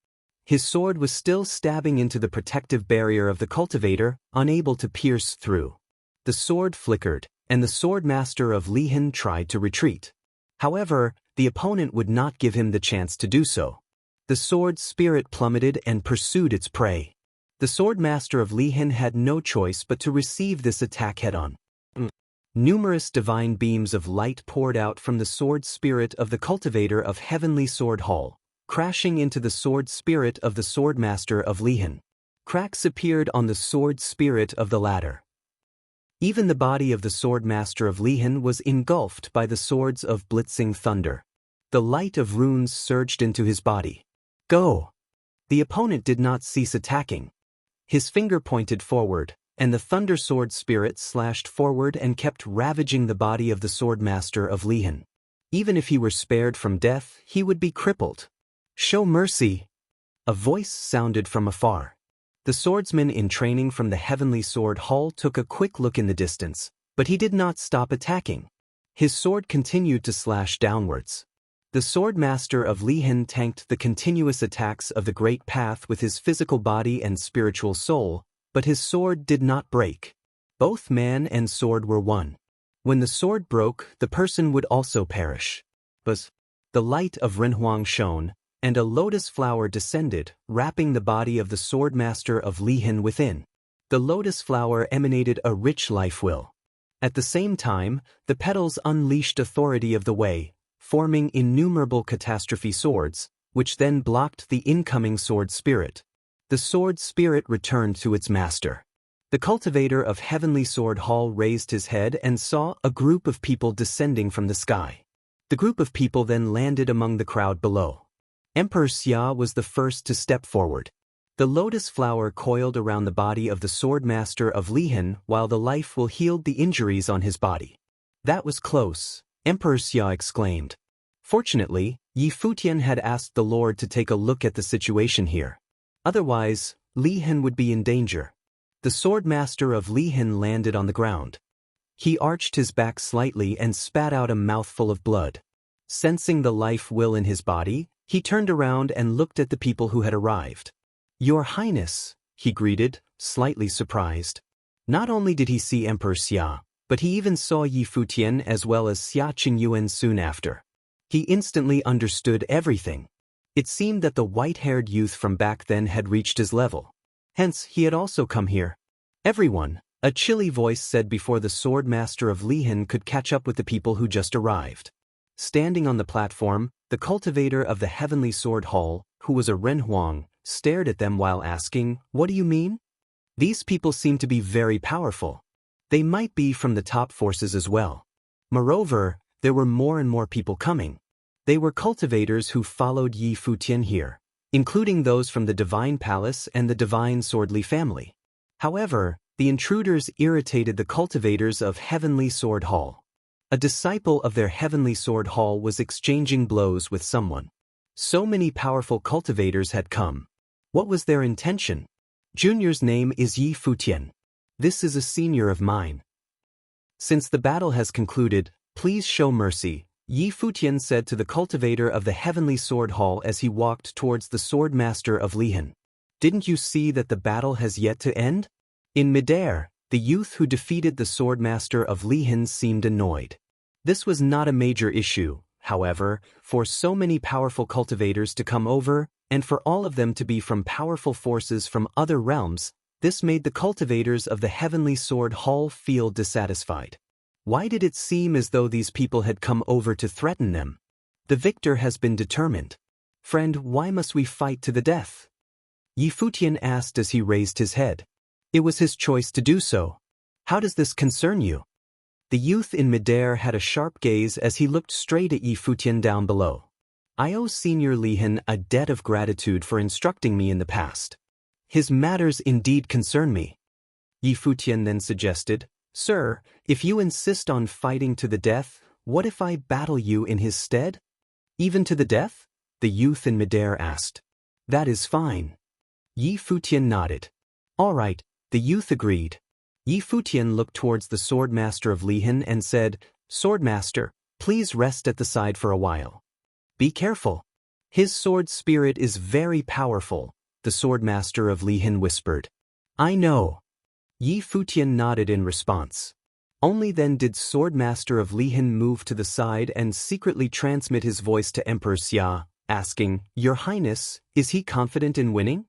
His sword was still stabbing into the protective barrier of the cultivator, unable to pierce through. The sword flickered, and the sword master of Lihan tried to retreat. However, the opponent would not give him the chance to do so. The sword spirit plummeted and pursued its prey. The sword master of Lihan had no choice but to receive this attack head-on. Numerous divine beams of light poured out from the sword spirit of the cultivator of Heavenly Sword Hall, crashing into the sword spirit of the sword master of Lihan. Cracks appeared on the sword spirit of the latter. Even the body of the sword master of Lihan was engulfed by the swords of blitzing thunder. The light of runes surged into his body. Go! The opponent did not cease attacking. His finger pointed forward, and the thunder sword spirit slashed forward and kept ravaging the body of the sword master of Lihan. Even if he were spared from death, he would be crippled. Show mercy! A voice sounded from afar. The swordsman in training from the Heavenly Sword Hall took a quick look in the distance, but he did not stop attacking. His sword continued to slash downwards. The sword master of Lihan tanked the continuous attacks of the Great Path with his physical body and spiritual soul, but his sword did not break. Both man and sword were one. When the sword broke, the person would also perish. But the light of Renhuang shone, and a lotus flower descended, wrapping the body of the sword master of Lihan within. The lotus flower emanated a rich life will. At the same time, the petals unleashed authority of the way, forming innumerable catastrophe swords, which then blocked the incoming sword spirit. The sword spirit returned to its master. The cultivator of Heavenly Sword Hall raised his head and saw a group of people descending from the sky. The group of people then landed among the crowd below. Emperor Xia was the first to step forward. The lotus flower coiled around the body of the sword master of Lihan while the life will healed the injuries on his body. That was close, Emperor Xia exclaimed. Fortunately, Yi Futian had asked the Lord to take a look at the situation here. Otherwise, Lihan would be in danger. The sword master of Lihan landed on the ground. He arched his back slightly and spat out a mouthful of blood. Sensing the life will in his body, he turned around and looked at the people who had arrived. Your Highness, he greeted, slightly surprised. Not only did he see Emperor Xia, but he even saw Yi Futian as well as Xia Qingyuan soon after. He instantly understood everything. It seemed that the white-haired youth from back then had reached his level. Hence, he had also come here. Everyone, a chilly voice said before the sword master of Lihan could catch up with the people who just arrived. Standing on the platform, the cultivator of the Heavenly Sword Hall, who was a Renhuang, stared at them while asking, "What do you mean? These people seem to be very powerful. They might be from the top forces as well." Moreover, there were more and more people coming. They were cultivators who followed Yi Futian here, including those from the Divine Palace and the Divine Swordly family. However, the intruders irritated the cultivators of Heavenly Sword Hall. A disciple of their Heavenly Sword Hall was exchanging blows with someone. So many powerful cultivators had come. What was their intention? Junior's name is Yi Futian. This is a senior of mine. Since the battle has concluded, please show mercy, Yi Futian said to the cultivator of the Heavenly Sword Hall as he walked towards the sword master of Lihan. Didn't you see that the battle has yet to end? In midair, the youth who defeated the sword master of Lihan seemed annoyed. This was not a major issue, however, for so many powerful cultivators to come over, and for all of them to be from powerful forces from other realms, this made the cultivators of the Heavenly Sword Hall feel dissatisfied. Why did it seem as though these people had come over to threaten them? The victor has been determined. Friend, why must we fight to the death? Yi Futian asked as he raised his head. It was his choice to do so. How does this concern you? The youth in midair had a sharp gaze as he looked straight at Yi Futian down below. I owe Senior Lihan a debt of gratitude for instructing me in the past. His matters indeed concern me. Yi Futian then suggested, Sir, if you insist on fighting to the death, What if I battle you in his stead? Even to the death? The youth in midair asked. That is fine. Yi Futian nodded. All right, the youth agreed. Yi Futian looked towards the swordmaster of Lihan and said, Swordmaster, please rest at the side for a while. Be careful. His sword spirit is very powerful, the swordmaster of Lihan whispered. I know. Yi Futian nodded in response. Only then did swordmaster of Lihan move to the side and secretly transmit his voice to Emperor Xia, asking, Your Highness, is he confident in winning?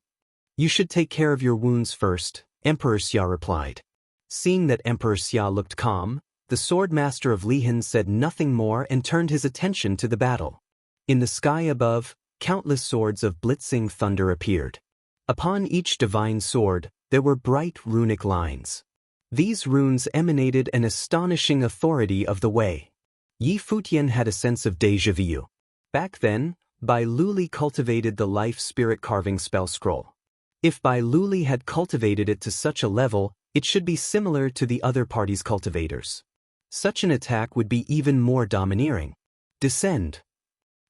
You should take care of your wounds first, Emperor Xia replied. Seeing that Emperor Xia looked calm, the swordmaster of Lihan said nothing more and turned his attention to the battle. In the sky above, countless swords of blitzing thunder appeared. Upon each divine sword, there were bright runic lines. These runes emanated an astonishing authority of the way. Yi Futian had a sense of déjà vu. Back then, Bai Luli cultivated the life spirit carving spell scroll. If Bai Luli had cultivated it to such a level, it should be similar to the other party's cultivators. Such an attack would be even more domineering. Descend.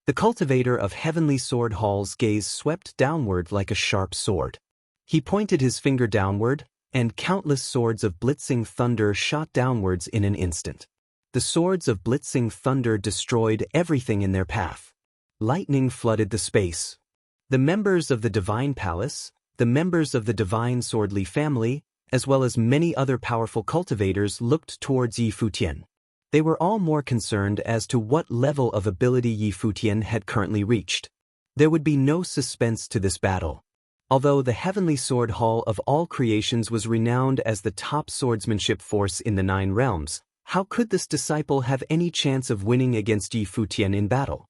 The cultivator of Heavenly Sword Hall's gaze swept downward like a sharp sword. He pointed his finger downward, and countless swords of blitzing thunder shot downwards in an instant. The swords of blitzing thunder destroyed everything in their path. Lightning flooded the space. The members of the Divine Palace, the members of the Divine Swordly family, as well as many other powerful cultivators looked towards Yi Futian. They were all more concerned as to what level of ability Yi Futian had currently reached. There would be no suspense to this battle. Although the Heavenly Sword Hall of all creations was renowned as the top swordsmanship force in the 9 realms, how could this disciple have any chance of winning against Yi Futian in battle?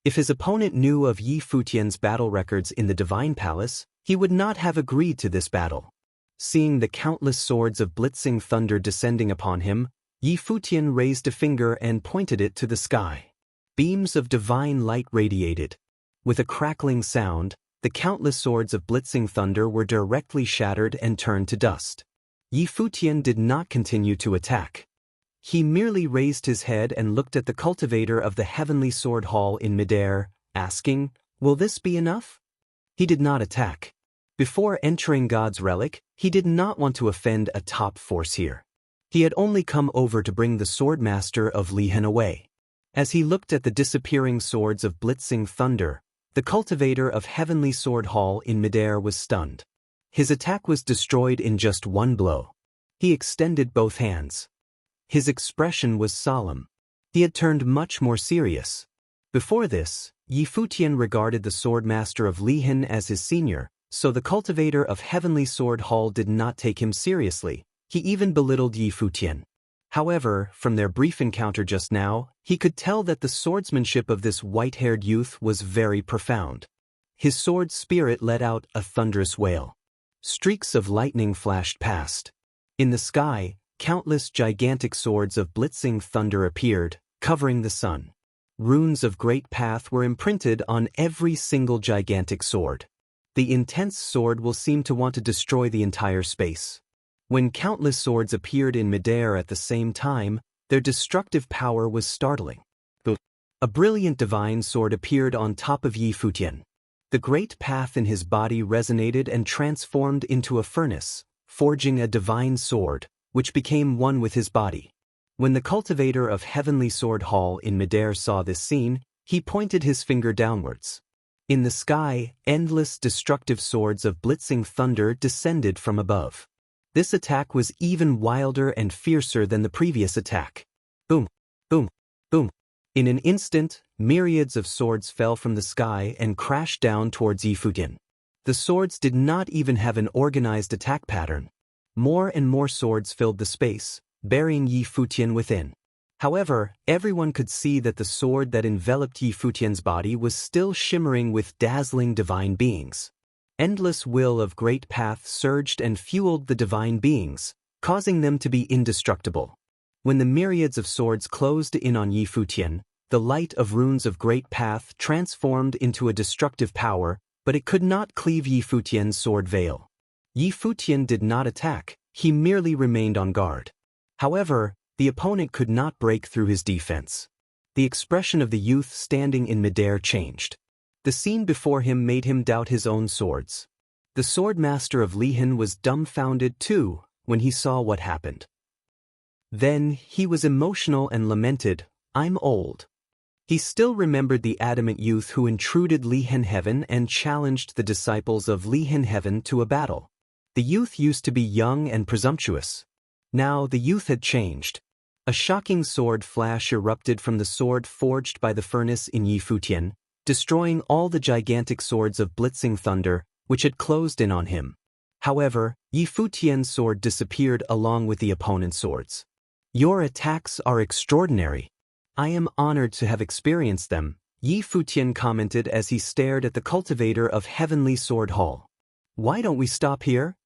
If his opponent knew of Yi Futian's battle records in the Divine Palace, he would not have agreed to this battle. Seeing the countless swords of blitzing thunder descending upon him, Yi Futian raised a finger and pointed it to the sky. Beams of divine light radiated. With a crackling sound, the countless swords of blitzing thunder were directly shattered and turned to dust. Yi Futian did not continue to attack. He merely raised his head and looked at the cultivator of the Heavenly Sword Hall in midair, asking, Will this be enough? He did not attack. Before entering God's relic, he did not want to offend a top force here. He had only come over to bring the swordmaster of Lihan away. As he looked at the disappearing swords of blitzing thunder, the cultivator of Heavenly Sword Hall in midair was stunned. His attack was destroyed in just one blow. He extended both hands. His expression was solemn. He had turned much more serious. Before this, Yi Futian regarded the swordmaster of Lihan as his senior, so the cultivator of Heavenly Sword Hall did not take him seriously. He even belittled Yi Futian. However, from their brief encounter just now, he could tell that the swordsmanship of this white-haired youth was very profound. His sword spirit let out a thunderous wail. Streaks of lightning flashed past. In the sky, countless gigantic swords of blitzing thunder appeared, covering the sun. Runes of great path were imprinted on every single gigantic sword. The intense sword will seem to want to destroy the entire space. When countless swords appeared in midair at the same time, their destructive power was startling. A brilliant divine sword appeared on top of Yi Futian. The great path in his body resonated and transformed into a furnace, forging a divine sword, which became one with his body. When the cultivator of Heavenly Sword Hall in midair saw this scene, he pointed his finger downwards. In the sky, endless destructive swords of blitzing thunder descended from above. This attack was even wilder and fiercer than the previous attack. Boom, boom, boom. In an instant, myriads of swords fell from the sky and crashed down towards Yi Futian. The swords did not even have an organized attack pattern. More and more swords filled the space, burying Yi Futian within. However, everyone could see that the sword that enveloped Yi Futian's body was still shimmering with dazzling divine beings. Endless will of great path surged and fueled the divine beings, causing them to be indestructible. When the myriads of swords closed in on Yi Futian, the light of runes of great path transformed into a destructive power, but it could not cleave Yi Futian's sword veil. Yi Futian did not attack, he merely remained on guard. However, The opponent could not break through his defense. The expression of the youth standing in midair changed. The scene before him made him doubt his own swords. The sword master of Lihan was dumbfounded too when he saw what happened. Then he was emotional and lamented, "I'm old." He still remembered the adamant youth who intruded Lihan Heaven and challenged the disciples of Lihan Heaven to a battle. The youth used to be young and presumptuous. Now the youth had changed. A shocking sword flash erupted from the sword forged by the furnace in Futian, destroying all the gigantic swords of blitzing thunder which had closed in on him. However, Futian's sword disappeared along with the opponent's swords. "Your attacks are extraordinary. I am honored to have experienced them," Futian commented as he stared at the cultivator of Heavenly Sword Hall. "Why don't we stop here?"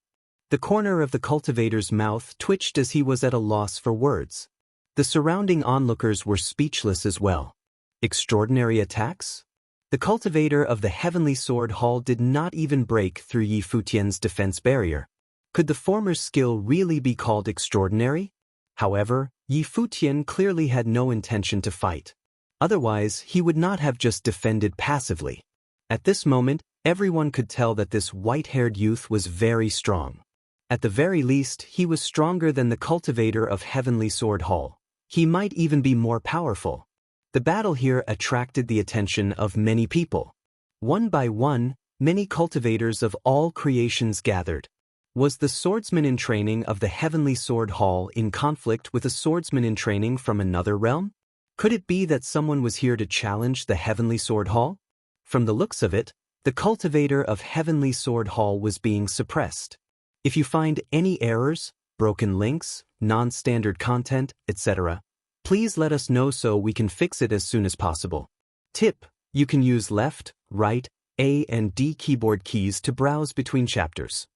The corner of the cultivator's mouth twitched as he was at a loss for words. The surrounding onlookers were speechless as well. Extraordinary attacks? The cultivator of the Heavenly Sword Hall did not even break through Futian's defense barrier. Could the former's skill really be called extraordinary? However, Futian clearly had no intention to fight. Otherwise, he would not have just defended passively. At this moment, everyone could tell that this white-haired youth was very strong. At the very least, he was stronger than the cultivator of Heavenly Sword Hall. He might even be more powerful. The battle here attracted the attention of many people. One by one, many cultivators of all creations gathered. Was the swordsman in training of the Heavenly Sword Hall in conflict with a swordsman in training from another realm? Could it be that someone was here to challenge the Heavenly Sword Hall? From the looks of it, the cultivator of Heavenly Sword Hall was being suppressed. If you find any errors, broken links, non-standard content, etc., please let us know so we can fix it as soon as possible. Tip: you can use left, right, A and D keyboard keys to browse between chapters.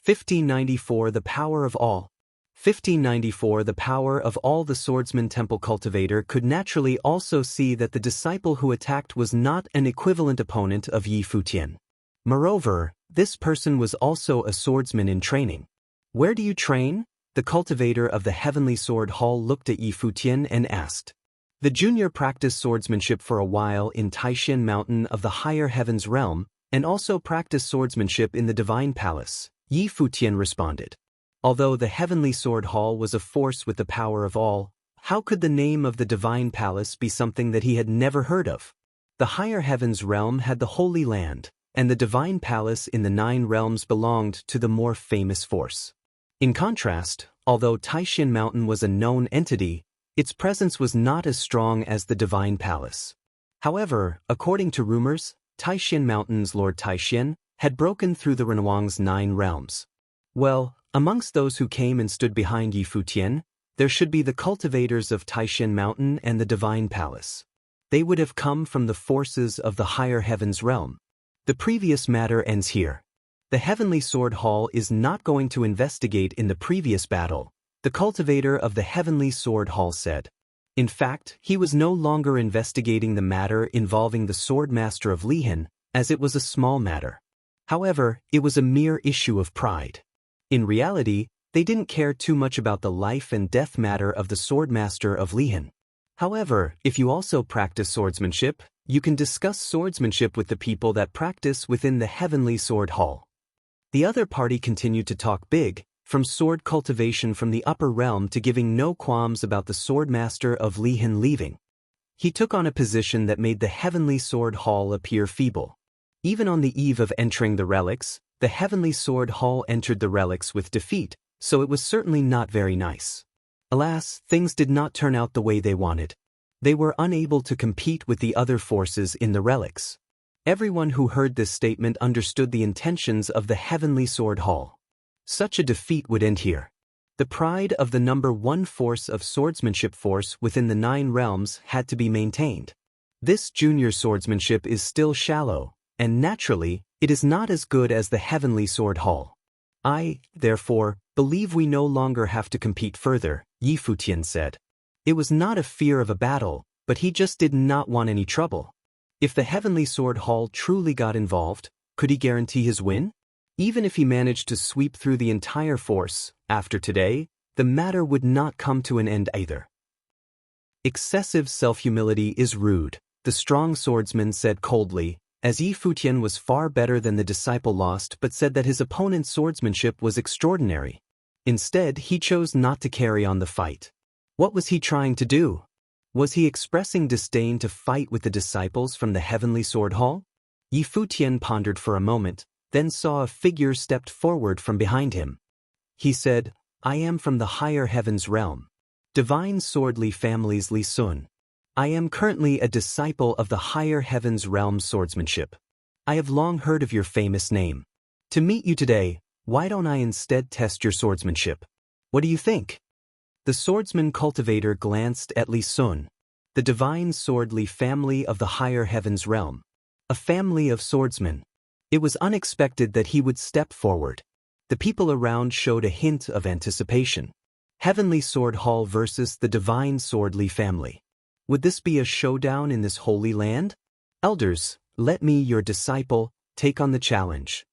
1594 The Power of All. 1594 The power of all. The swordsman temple cultivator could naturally also see that the disciple who attacked was not an equivalent opponent of Futian. Moreover, this person was also a swordsman in training. "Where do you train?" The cultivator of the Heavenly Sword Hall looked at Futian and asked. The junior practiced swordsmanship for a while in Taishan Mountain of the Higher Heavens realm, and also practiced swordsmanship in the Divine Palace, Futian responded. Although the Heavenly Sword Hall was a force with the power of all, how could the name of the Divine Palace be something that he had never heard of? The Higher Heavens realm had the Holy Land, and the Divine Palace in the 9 realms belonged to the more famous force. In contrast, although Taishan Mountain was a known entity, its presence was not as strong as the Divine Palace. However, according to rumors, Taishan Mountain's Lord Taishan had broken through the Renwang's 9 realms. Well, amongst those who came and stood behind Futian, there should be the cultivators of Taishan Mountain and the Divine Palace. They would have come from the forces of the Higher Heavens realm. The previous matter ends here. The Heavenly Sword Hall is not going to investigate in the previous battle, the cultivator of the Heavenly Sword Hall said. In fact, he was no longer investigating the matter involving the Sword Master of Lihan, as it was a small matter. However, it was a mere issue of pride. In reality, they didn't care too much about the life and death matter of the Sword Master of Lihan. However, if you also practice swordsmanship, you can discuss swordsmanship with the people that practice within the Heavenly Sword Hall. The other party continued to talk big, from sword cultivation from the upper realm to giving no qualms about the sword master of Lihan leaving. He took on a position that made the Heavenly Sword Hall appear feeble. Even on the eve of entering the relics, the Heavenly Sword Hall entered the relics with defeat, so it was certainly not very nice. Alas, things did not turn out the way they wanted. They were unable to compete with the other forces in the relics. Everyone who heard this statement understood the intentions of the Heavenly Sword Hall. Such a defeat would end here. The pride of the number 1 force of swordsmanship force within the 9 realms had to be maintained. This junior swordsmanship is still shallow, and naturally, it is not as good as the Heavenly Sword Hall. I, therefore, believe we no longer have to compete further, Futian said. It was not a fear of a battle, but he just did not want any trouble. If the Heavenly Sword Hall truly got involved, could he guarantee his win? Even if he managed to sweep through the entire force, after today, the matter would not come to an end either. Excessive self-humility is rude, the strong swordsman said coldly, as Futian was far better than the disciple lost but said that his opponent's swordsmanship was extraordinary. Instead, he chose not to carry on the fight. What was he trying to do? Was he expressing disdain to fight with the disciples from the heavenly sword hall? Futian pondered for a moment, then saw a figure stepped forward from behind him. He said, "I am from the higher heavens realm. Divine Swordly Family's Li Sun. I am currently a disciple of the higher heavens realm swordsmanship. I have long heard of your famous name. To meet you today, why don't I instead test your swordsmanship? What do you think?" The swordsman cultivator glanced at Li Sun, the divine swordly family of the higher heavens realm. A family of swordsmen. It was unexpected that he would step forward. The people around showed a hint of anticipation. Heavenly Sword Hall versus the divine swordly family. Would this be a showdown in this holy land? Elders, let me, your disciple, take on the challenge.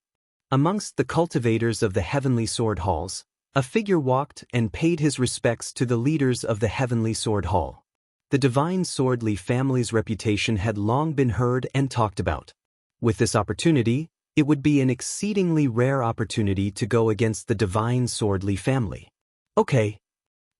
Amongst the cultivators of the heavenly sword halls, a figure walked and paid his respects to the leaders of the heavenly sword hall. The divine swordly family's reputation had long been heard and talked about. With this opportunity, it would be an exceedingly rare opportunity to go against the divine swordly family. Okay.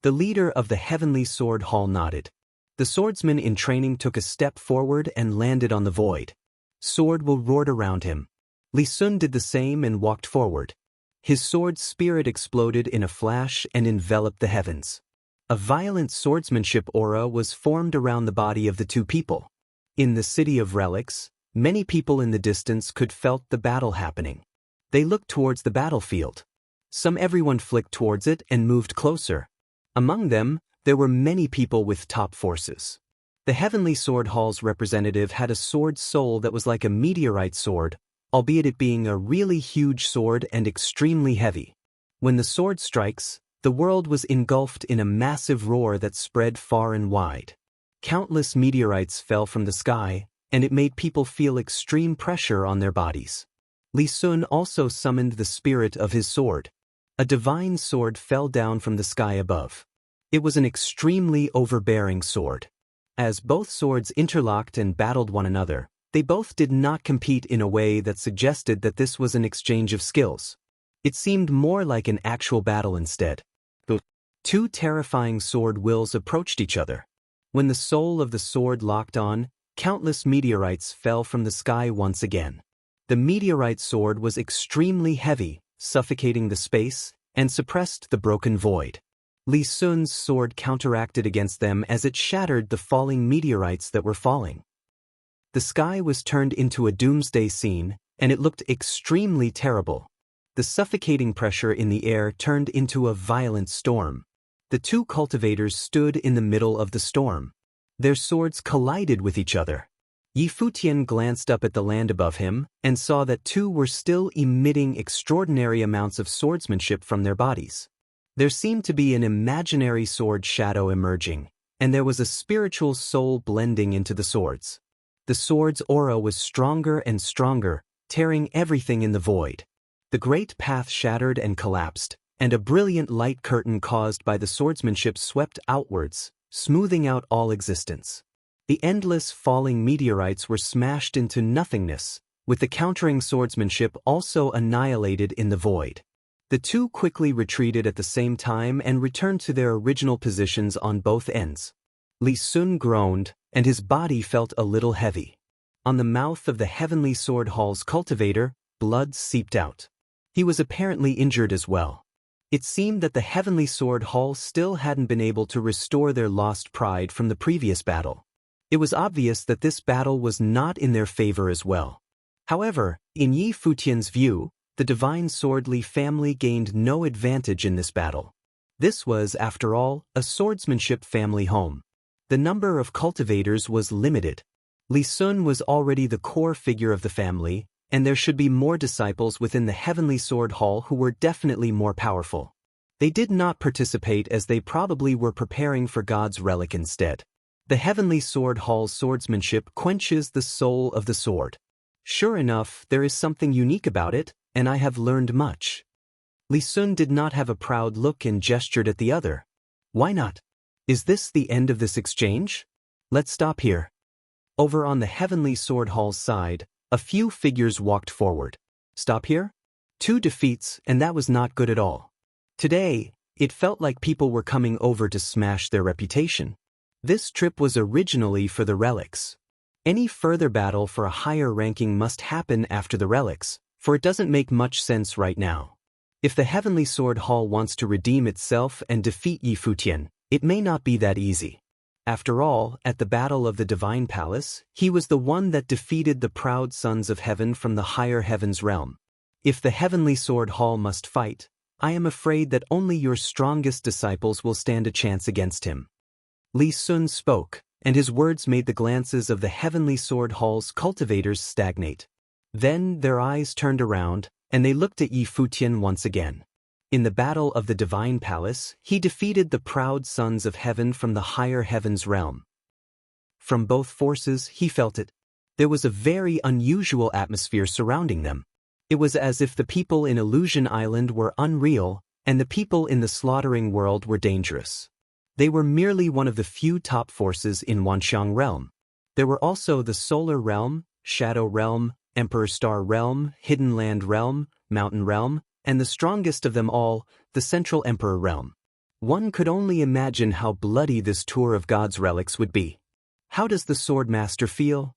The leader of the heavenly sword hall nodded. The swordsman in training took a step forward and landed on the void. Sword will roared around him. Li Sun did the same and walked forward. His sword's spirit exploded in a flash and enveloped the heavens. A violent swordsmanship aura was formed around the body of the two people. In the city of relics, many people in the distance could felt the battle happening. They looked towards the battlefield. Everyone flicked towards it and moved closer. Among them, there were many people with top forces. The Heavenly Sword Hall's representative had a sword soul that was like a meteorite sword, albeit it being a really huge sword and extremely heavy. When the sword strikes, the world was engulfed in a massive roar that spread far and wide. Countless meteorites fell from the sky, and it made people feel extreme pressure on their bodies. Li Sun also summoned the spirit of his sword. A divine sword fell down from the sky above. It was an extremely overbearing sword. As both swords interlocked and battled one another, they both did not compete in a way that suggested that this was an exchange of skills. It seemed more like an actual battle instead. The two terrifying sword wills approached each other. When the soul of the sword locked on, countless meteorites fell from the sky once again. The meteorite sword was extremely heavy, suffocating the space, and suppressed the broken void. Li Sun's sword counteracted against them as it shattered the falling meteorites that were falling. The sky was turned into a doomsday scene, and it looked extremely terrible. The suffocating pressure in the air turned into a violent storm. The two cultivators stood in the middle of the storm. Their swords collided with each other. Futian glanced up at the land above him and saw that two were still emitting extraordinary amounts of swordsmanship from their bodies. There seemed to be an imaginary sword shadow emerging, and there was a spiritual soul blending into the swords. The sword's aura was stronger and stronger, tearing everything in the void. The great path shattered and collapsed, and a brilliant light curtain caused by the swordsmanship swept outwards, smoothing out all existence. The endless falling meteorites were smashed into nothingness, with the countering swordsmanship also annihilated in the void. The two quickly retreated at the same time and returned to their original positions on both ends. Li Sun groaned, and his body felt a little heavy. On the mouth of the Heavenly Sword Hall's cultivator, blood seeped out. He was apparently injured as well. It seemed that the Heavenly Sword Hall still hadn't been able to restore their lost pride from the previous battle. It was obvious that this battle was not in their favor as well. However, in Futian's view, the divine swordly family gained no advantage in this battle. This was, after all, a swordsmanship family home. The number of cultivators was limited. Li Sun was already the core figure of the family, and there should be more disciples within the Heavenly Sword Hall who were definitely more powerful. They did not participate as they probably were preparing for God's relic instead. The Heavenly Sword Hall's swordsmanship quenches the soul of the sword. Sure enough, there is something unique about it, and I have learned much. Li Sun did not have a proud look and gestured at the other. Why not? Is this the end of this exchange? Let's stop here. Over on the Heavenly Sword Hall's side, a few figures walked forward. Stop here? 2 defeats, and that was not good at all. Today, it felt like people were coming over to smash their reputation. This trip was originally for the relics. Any further battle for a higher ranking must happen after the relics, for it doesn't make much sense right now. If the Heavenly Sword Hall wants to redeem itself and defeat Yi Futian, it may not be that easy. After all, at the Battle of the Divine Palace, he was the one that defeated the proud sons of heaven from the higher heavens realm. If the Heavenly Sword Hall must fight, I am afraid that only your strongest disciples will stand a chance against him. Li Sun spoke, and his words made the glances of the Heavenly Sword Hall's cultivators stagnate. Then their eyes turned around, and they looked at Yi Futian once again. In the Battle of the Divine Palace, he defeated the proud sons of heaven from the higher heavens realm. From both forces, he felt it. There was a very unusual atmosphere surrounding them. It was as if the people in Illusion Island were unreal, and the people in the slaughtering world were dangerous. They were merely one of the few top forces in Wanxiang Realm. There were also the Solar Realm, Shadow Realm, Emperor Star Realm, Hidden Land Realm, Mountain Realm, and the strongest of them all, the Central Emperor Realm. One could only imagine how bloody this tour of God's relics would be. How does the Sword Master feel?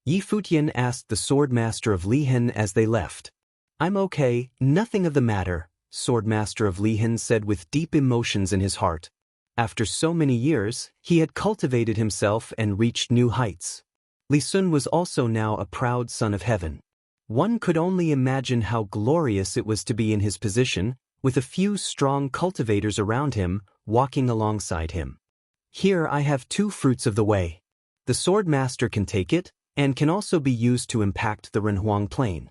Yi Futian asked the Sword Master of Lihan as they left. I'm okay, nothing of the matter, Sword Master of Lihan said with deep emotions in his heart. After so many years, he had cultivated himself and reached new heights. Li Sun was also now a proud son of heaven. One could only imagine how glorious it was to be in his position, with a few strong cultivators around him, walking alongside him. Here I have 2 fruits of the way. The Sword Master can take it, and can also be used to impact the Renhuang Plain.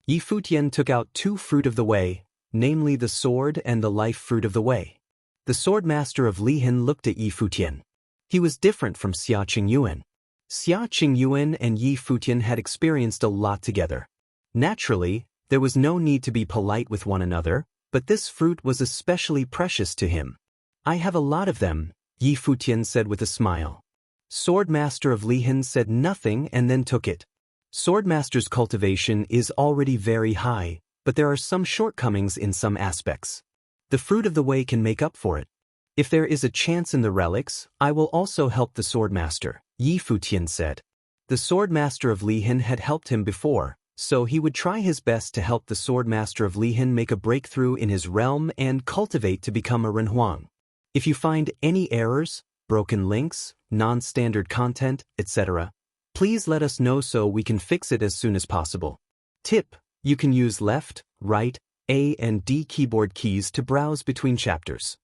Yi Futian took out 2 fruit of the way, namely the sword and the life fruit of the way. The Sword Master of Lihan looked at Yi Futian. He was different from Xia Qingyuan. Xia Qingyuan and Yi Futian had experienced a lot together. Naturally, there was no need to be polite with one another, but this fruit was especially precious to him. I have a lot of them, Yi Futian said with a smile. Sword Master of Lihan said nothing and then took it. Sword Master's cultivation is already very high, but there are some shortcomings in some aspects. The fruit of the way can make up for it. If there is a chance in the relics, I will also help the Sword Master, Yi Futian said. The Sword Master of Lihan had helped him before, so he would try his best to help the Sword Master of Lihan make a breakthrough in his realm and cultivate to become a Renhuang. If you find any errors, broken links, non-standard content, etc., please let us know so we can fix it as soon as possible. Tip: you can use left, right, A and D keyboard keys to browse between chapters.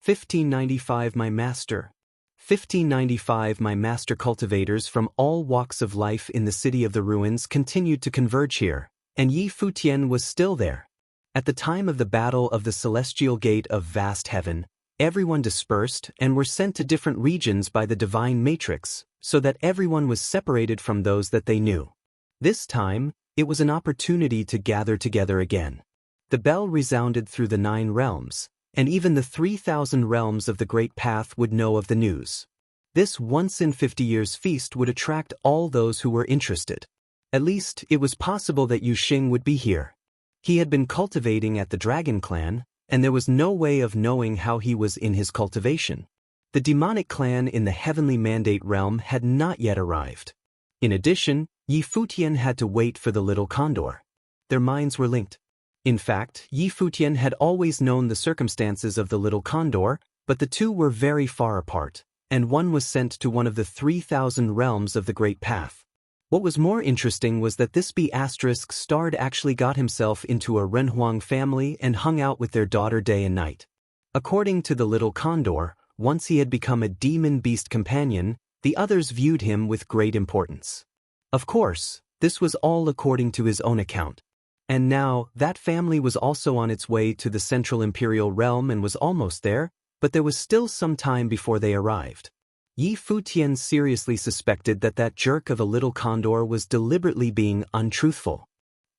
1595 My Master. 1595 My Master cultivators from all walks of life in the City of the Ruins continued to converge here, and Yi Futian was still there. At the time of the Battle of the Celestial Gate of Vast Heaven, everyone dispersed and were sent to different regions by the Divine Matrix, so that everyone was separated from those that they knew. This time, it was an opportunity to gather together again. The bell resounded through the 9 realms, and even the 3,000 realms of the Great Path would know of the news. This once-in-50 years feast would attract all those who were interested. At least, it was possible that Yu Xing would be here. He had been cultivating at the Dragon Clan, and there was no way of knowing how he was in his cultivation. The demonic clan in the Heavenly Mandate realm had not yet arrived. In addition, Yi Futian had to wait for the Little Condor. Their minds were linked. In fact, Yi Futian had always known the circumstances of the Little Condor, but the two were very far apart, and one was sent to one of the 3,000 realms of the Great Path. What was more interesting was that this B***starred actually got himself into a Renhuang family and hung out with their daughter day and night. According to the Little Condor, once he had become a demon beast companion, the others viewed him with great importance. Of course, this was all according to his own account. And now, that family was also on its way to the Central Imperial Realm and was almost there, but there was still some time before they arrived. Yi Futian seriously suspected that that jerk of a Little Condor was deliberately being untruthful.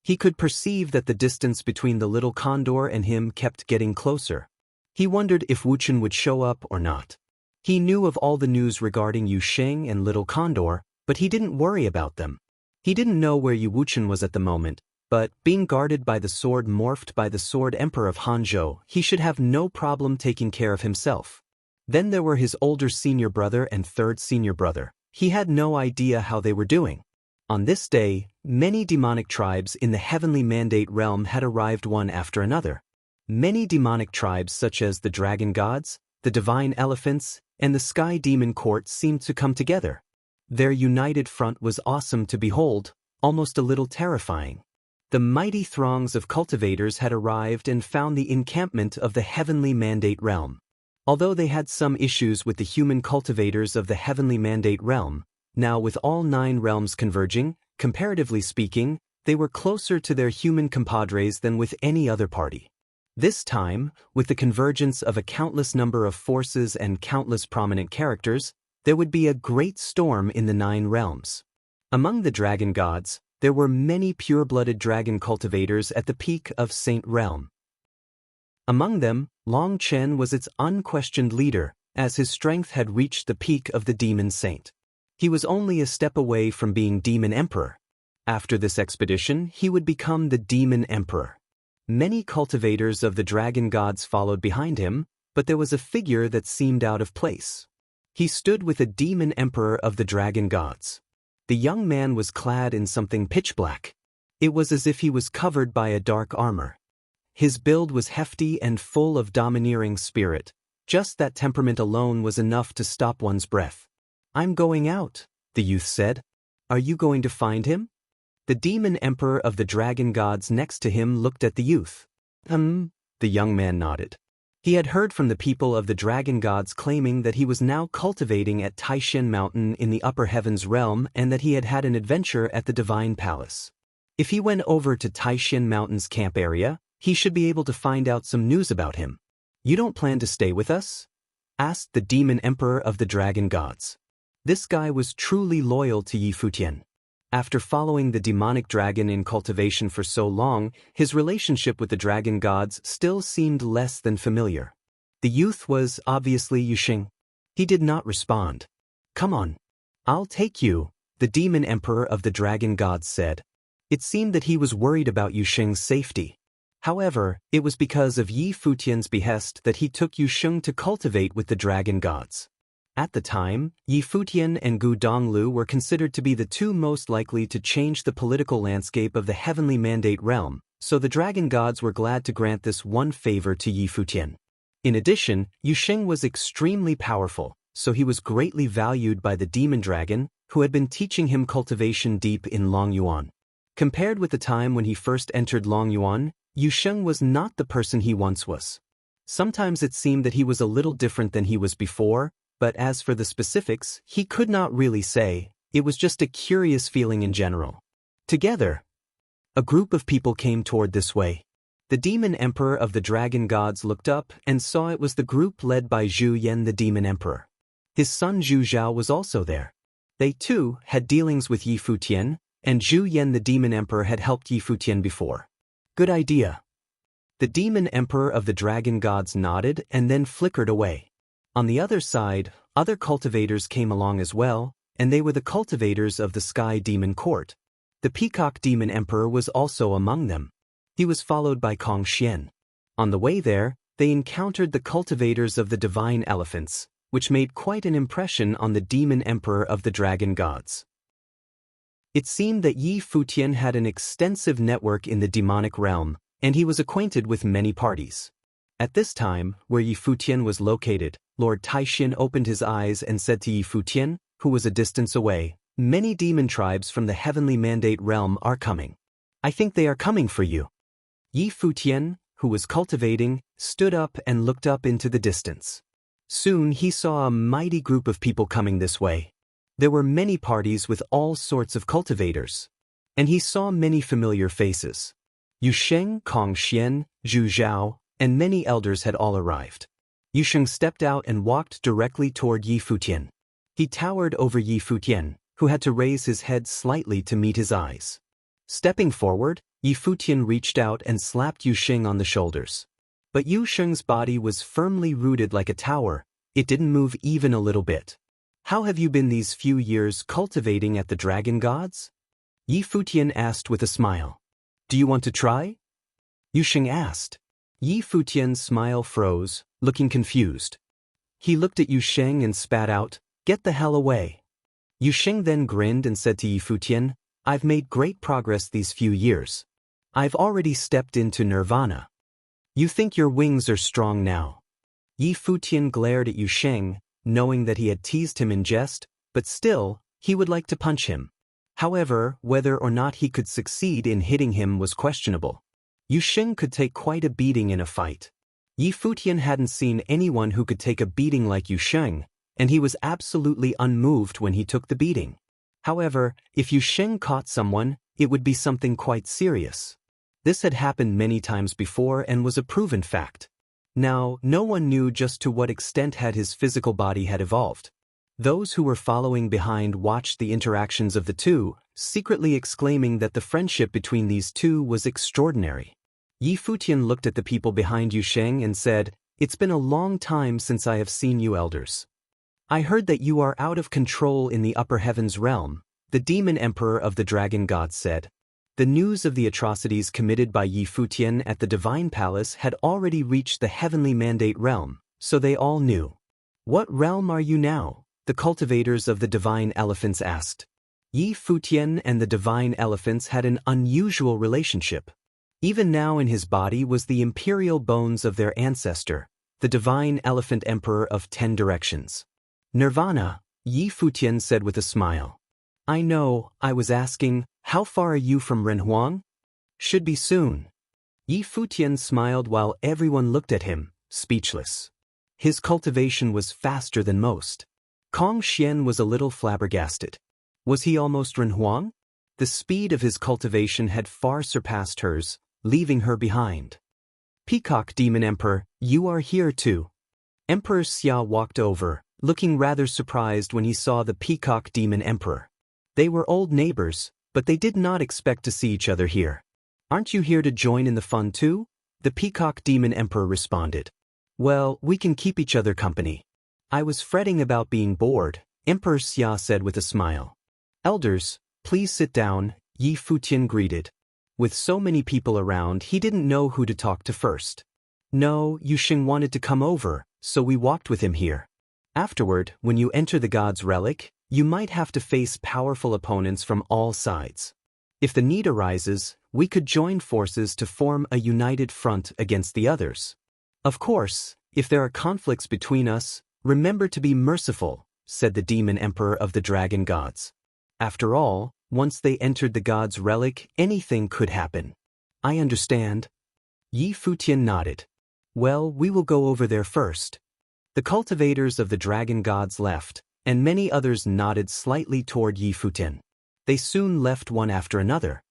He could perceive that the distance between the little condor and him kept getting closer. He wondered if Wuchen would show up or not. He knew of all the news regarding Yu Sheng and little condor, but he didn't worry about them. He didn't know where Yu Wuchen was at the moment, but, being guarded by the sword morphed by the sword emperor of Hanzhou, he should have no problem taking care of himself. Then there were his older senior brother and third senior brother. He had no idea how they were doing. On this day, many demonic tribes in the heavenly mandate realm had arrived one after another. Many demonic tribes such as the dragon gods, the divine elephants, and the sky demon court seemed to come together. Their united front was awesome to behold, almost a little terrifying. The mighty throngs of cultivators had arrived and found the encampment of the heavenly mandate realm. Although they had some issues with the human cultivators of the heavenly mandate realm, now with all 9 realms converging, comparatively speaking, they were closer to their human compadres than with any other party. This time, with the convergence of a countless number of forces and countless prominent characters, there would be a great storm in the 9 realms. Among the dragon gods, there were many pure-blooded dragon cultivators at the peak of Saint Realm. Among them, Long Chen was its unquestioned leader, as his strength had reached the peak of the demon saint. He was only a step away from being demon emperor. After this expedition, he would become the demon emperor. Many cultivators of the dragon gods followed behind him, but there was a figure that seemed out of place. He stood with a demon emperor of the dragon gods. The young man was clad in something pitch black. It was as if he was covered by a dark armor. His build was hefty and full of domineering spirit. Just that temperament alone was enough to stop one's breath. "I'm going out," the youth said. "Are you going to find him?" The demon emperor of the dragon gods next to him looked at the youth. The young man nodded. He had heard from the people of the dragon gods claiming that he was now cultivating at Taishan Mountain in the upper heavens realm and that he had had an adventure at the divine palace. If he went over to Taishan Mountain's camp area, he should be able to find out some news about him. "You don't plan to stay with us?" asked the demon emperor of the dragon gods. This guy was truly loyal to Yi Futian. After following the demonic dragon in cultivation for so long, his relationship with the dragon gods still seemed less than familiar. The youth was obviously Yu Sheng. He did not respond. "Come on. I'll take you," the demon emperor of the dragon gods said. It seemed that he was worried about Yu Sheng's safety. However, it was because of Yi Futian's behest that he took Yu Sheng to cultivate with the dragon gods. At the time, Yi Futian and Gu Donglu were considered to be the 2 most likely to change the political landscape of the heavenly mandate realm, so the dragon gods were glad to grant this one favor to Yi Futian. In addition, Yu Sheng was extremely powerful, so he was greatly valued by the demon dragon, who had been teaching him cultivation deep in Longyuan. Compared with the time when he first entered Longyuan, Yu Sheng was not the person he once was. Sometimes it seemed that he was a little different than he was before, but as for the specifics, he could not really say. It was just a curious feeling in general. Together, a group of people came toward this way. The demon emperor of the dragon gods looked up and saw it was the group led by Zhu Yan the demon emperor. His son Zhu Zhao was also there. They too had dealings with Yi Futian, and Zhu Yan the demon emperor had helped Yi Futian before. "Good idea." The demon emperor of the dragon gods nodded and then flickered away. On the other side, other cultivators came along as well, and they were the cultivators of the Sky Demon Court. The Peacock Demon Emperor was also among them. He was followed by Kong Xian. On the way there, they encountered the cultivators of the Divine Elephants, which made quite an impression on the Demon Emperor of the Dragon Gods. It seemed that Yi Futian had an extensive network in the demonic realm, and he was acquainted with many parties. At this time, where Yi Futian was located, Lord Taishin opened his eyes and said to Yi Futian, who was a distance away, "Many demon tribes from the heavenly mandate realm are coming. I think they are coming for you." Yi Futian, who was cultivating, stood up and looked up into the distance. Soon he saw a mighty group of people coming this way. There were many parties with all sorts of cultivators. And he saw many familiar faces. Yu Sheng, Kong Xian, Zhu Zhao, and many elders had all arrived. Yu Sheng stepped out and walked directly toward Yi Futian. He towered over Yi Futian, who had to raise his head slightly to meet his eyes. Stepping forward, Futian reached out and slapped Yu Xing on the shoulders. But Yu Xing's body was firmly rooted like a tower, it didn't move even a little bit. How have you been these few years cultivating at the Dragon Gods? Futian asked with a smile. Do you want to try? Yu Xing asked. Futian's smile froze, looking confused. He looked at Yu Xing and spat out, "Get the hell away." Yu Xing then grinned and said to Futian, "I've made great progress these few years. I've already stepped into nirvana. You think your wings are strong now?" Futian glared at Yu Xing, knowing that he had teased him in jest, but still, he would like to punch him. However, whether or not he could succeed in hitting him was questionable. Yu Xing could take quite a beating in a fight. Futian hadn't seen anyone who could take a beating like Yu Xing, and he was absolutely unmoved when he took the beating. However, if Yu Xing caught someone, it would be something quite serious. This had happened many times before and was a proven fact. Now, no one knew just to what extent his physical body had evolved. Those who were following behind watched the interactions of the two, secretly exclaiming that the friendship between these two was extraordinary. Futian looked at the people behind Yu Xing and said, "It's been a long time since I have seen you elders. I heard that you are out of control in the upper heavens realm," the demon emperor of the dragon gods said. The news of the atrocities committed by Futian at the divine palace had already reached the heavenly mandate realm, so they all knew. "What realm are you now?" the cultivators of the divine elephants asked. Futian and the divine elephants had an unusual relationship. Even now in his body was the imperial bones of their ancestor, the divine elephant emperor of 10 directions. "Nirvana," Futian said with a smile. "I know, I was asking, how far are you from Renhuang?" "Should be soon." Futian smiled while everyone looked at him, speechless. His cultivation was faster than most. Kong Xian was a little flabbergasted. Was he almost Renhuang? The speed of his cultivation had far surpassed hers, leaving her behind. "Peacock Demon Emperor, you are here too." Emperor Xia walked over, looking rather surprised when he saw the Peacock Demon Emperor. They were old neighbors, but they did not expect to see each other here. "Aren't you here to join in the fun too?" the Peacock Demon Emperor responded. "Well, we can keep each other company. I was fretting about being bored," Emperor Xia said with a smile. "Elders, please sit down," Futian greeted. With so many people around, he didn't know who to talk to first. "No, Yu Xing wanted to come over, so we walked with him here. Afterward, when you enter the God's Relic, you might have to face powerful opponents from all sides. If the need arises, we could join forces to form a united front against the others. Of course, if there are conflicts between us, remember to be merciful," said the demon emperor of the dragon gods. After all, once they entered the God's Relic, anything could happen. "I understand." Futian nodded. "Well, we will go over there first." The cultivators of the dragon gods left, and many others nodded slightly toward Futian. They soon left one after another.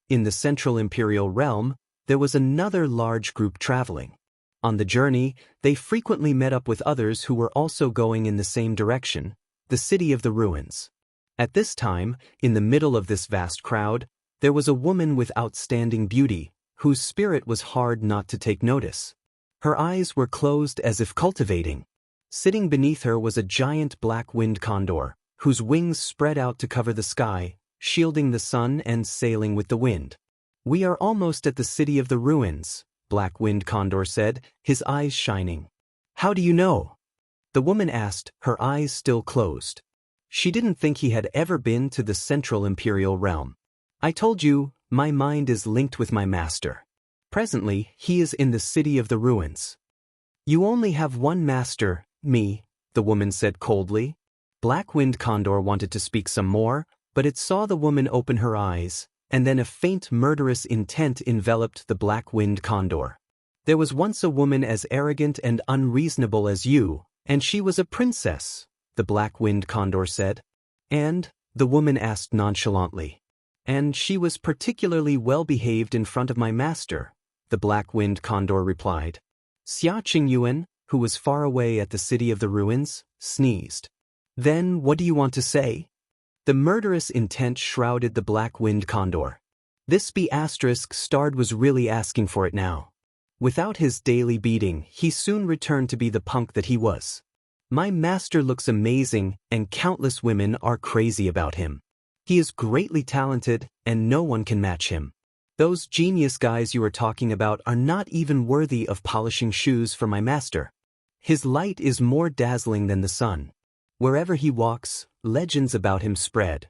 In the central imperial realm, there was another large group traveling. On the journey, they frequently met up with others who were also going in the same direction, the city of the ruins. At this time, in the middle of this vast crowd, there was a woman with outstanding beauty, whose spirit was hard not to take notice. Her eyes were closed as if cultivating. Sitting beneath her was a giant black-winged condor, whose wings spread out to cover the sky, shielding the sun and sailing with the wind. "We are almost at the city of the ruins," Black-winged Condor said, his eyes shining. "How do you know?" the woman asked, her eyes still closed. She didn't think he had ever been to the central imperial realm. "I told you, my mind is linked with my master. Presently, he is in the city of the ruins." "You only have one master, me," the woman said coldly. Black-winged Condor wanted to speak some more, but it saw the woman open her eyes, and then a faint murderous intent enveloped the black-winged Condor. "There was once a woman as arrogant and unreasonable as you, and she was a princess," the black-winged Condor said. "And?" the woman asked nonchalantly. "And she was particularly well-behaved in front of my master," the black-winged Condor replied. Xia Qingyuan, who was far away at the city of the ruins, sneezed. "Then what do you want to say?" The murderous intent shrouded the black-winged Condor. This B** was really asking for it now. Without his daily beating, he soon returned to be the punk that he was. My master looks amazing, and countless women are crazy about him. He is greatly talented, and no one can match him. Those genius guys you are talking about are not even worthy of polishing shoes for my master. His light is more dazzling than the sun. Wherever he walks, legends about him spread.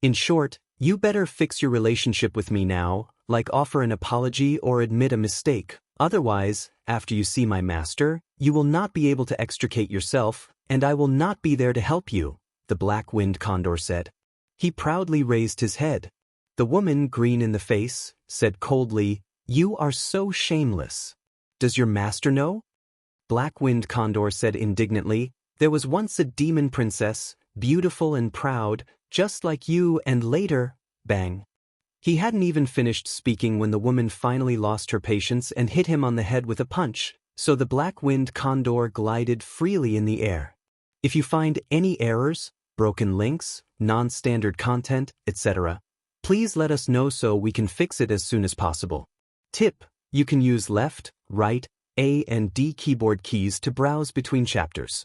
In short, you better fix your relationship with me now, like offer an apology or admit a mistake. Otherwise, after you see my master, you will not be able to extricate yourself, and I will not be there to help you, the black-winged condor said. He proudly raised his head. The woman, green in the face, said coldly, "You are so shameless. Does your master know?" Black-winged condor said indignantly, "There was once a demon princess, beautiful and proud, just like you, and later, bang." He hadn't even finished speaking when the woman finally lost her patience and hit him on the head with a punch, so the black-winged condor glided freely in the air. If you find any errors, broken links, non-standard content, etc., please let us know so we can fix it as soon as possible. Tip: you can use left, right, A and D keyboard keys to browse between chapters.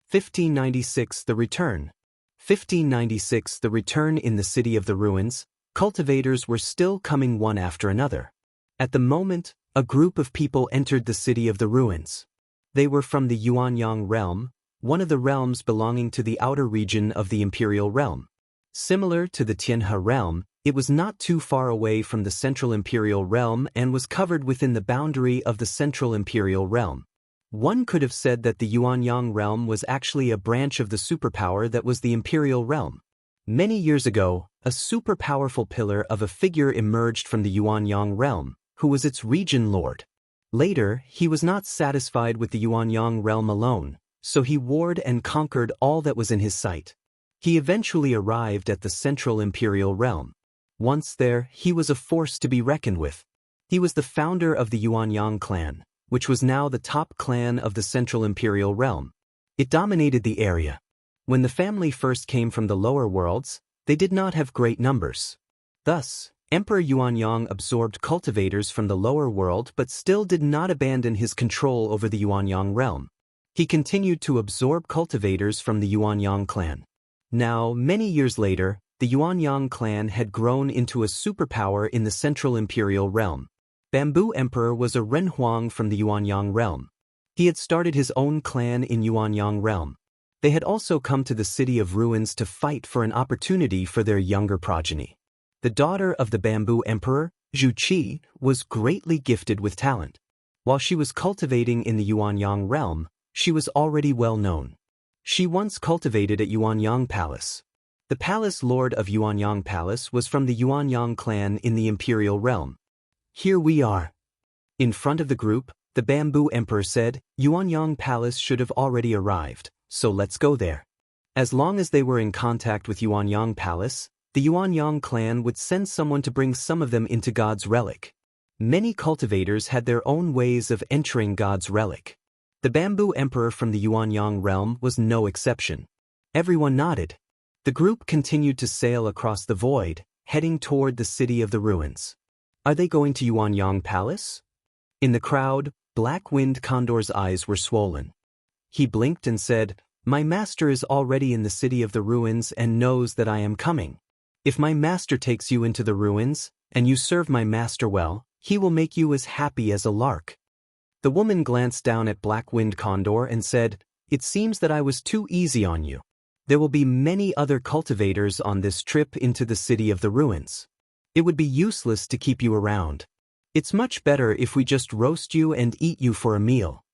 1596 The Return. 1596 The Return. In the city of the ruins, cultivators were still coming one after another. At the moment, a group of people entered the city of the ruins. They were from the Yuanyang realm, one of the realms belonging to the outer region of the imperial realm. Similar to the Tianhe realm, it was not too far away from the central imperial realm and was covered within the boundary of the central imperial realm. One could have said that the Yuanyang realm was actually a branch of the superpower that was the imperial realm. Many years ago, a super powerful pillar of a figure emerged from the Yuanyang realm, who was its region lord. Later, he was not satisfied with the Yuanyang realm alone, so he warred and conquered all that was in his sight. He eventually arrived at the central imperial realm. Once there, he was a force to be reckoned with. He was the founder of the Yuanyang clan, which was now the top clan of the central imperial realm. It dominated the area. When the family first came from the lower worlds, they did not have great numbers. Thus, Emperor Yuanyang absorbed cultivators from the lower world but still did not abandon his control over the Yuanyang realm. He continued to absorb cultivators from the Yuanyang clan. Now, many years later, the Yuanyang clan had grown into a superpower in the central imperial realm. Bamboo Emperor was a Renhuang from the Yuanyang realm. He had started his own clan in Yuanyang realm. They had also come to the city of ruins to fight for an opportunity for their younger progeny. The daughter of the Bamboo Emperor, Zhu Qi, was greatly gifted with talent. While she was cultivating in the Yuanyang realm, she was already well known. She once cultivated at Yuanyang Palace. The palace lord of Yuanyang Palace was from the Yuanyang clan in the imperial realm. "Here we are." In front of the group, the Bamboo Emperor said, "Yuanyang Palace should have already arrived, so let's go there." As long as they were in contact with Yuanyang Palace, the Yuanyang clan would send someone to bring some of them into God's relic. Many cultivators had their own ways of entering God's relic. The Bamboo Emperor from the Yuanyang realm was no exception. Everyone nodded. The group continued to sail across the void, heading toward the city of the ruins. Are they going to Yuanyang Palace? In the crowd, Black-winged Condor's eyes were swollen. He blinked and said, "My master is already in the city of the ruins and knows that I am coming. If my master takes you into the ruins, and you serve my master well, he will make you as happy as a lark." The woman glanced down at Black-winged Condor and said, "It seems that I was too easy on you. There will be many other cultivators on this trip into the city of the ruins. It would be useless to keep you around. It's much better if we just roast you and eat you for a meal."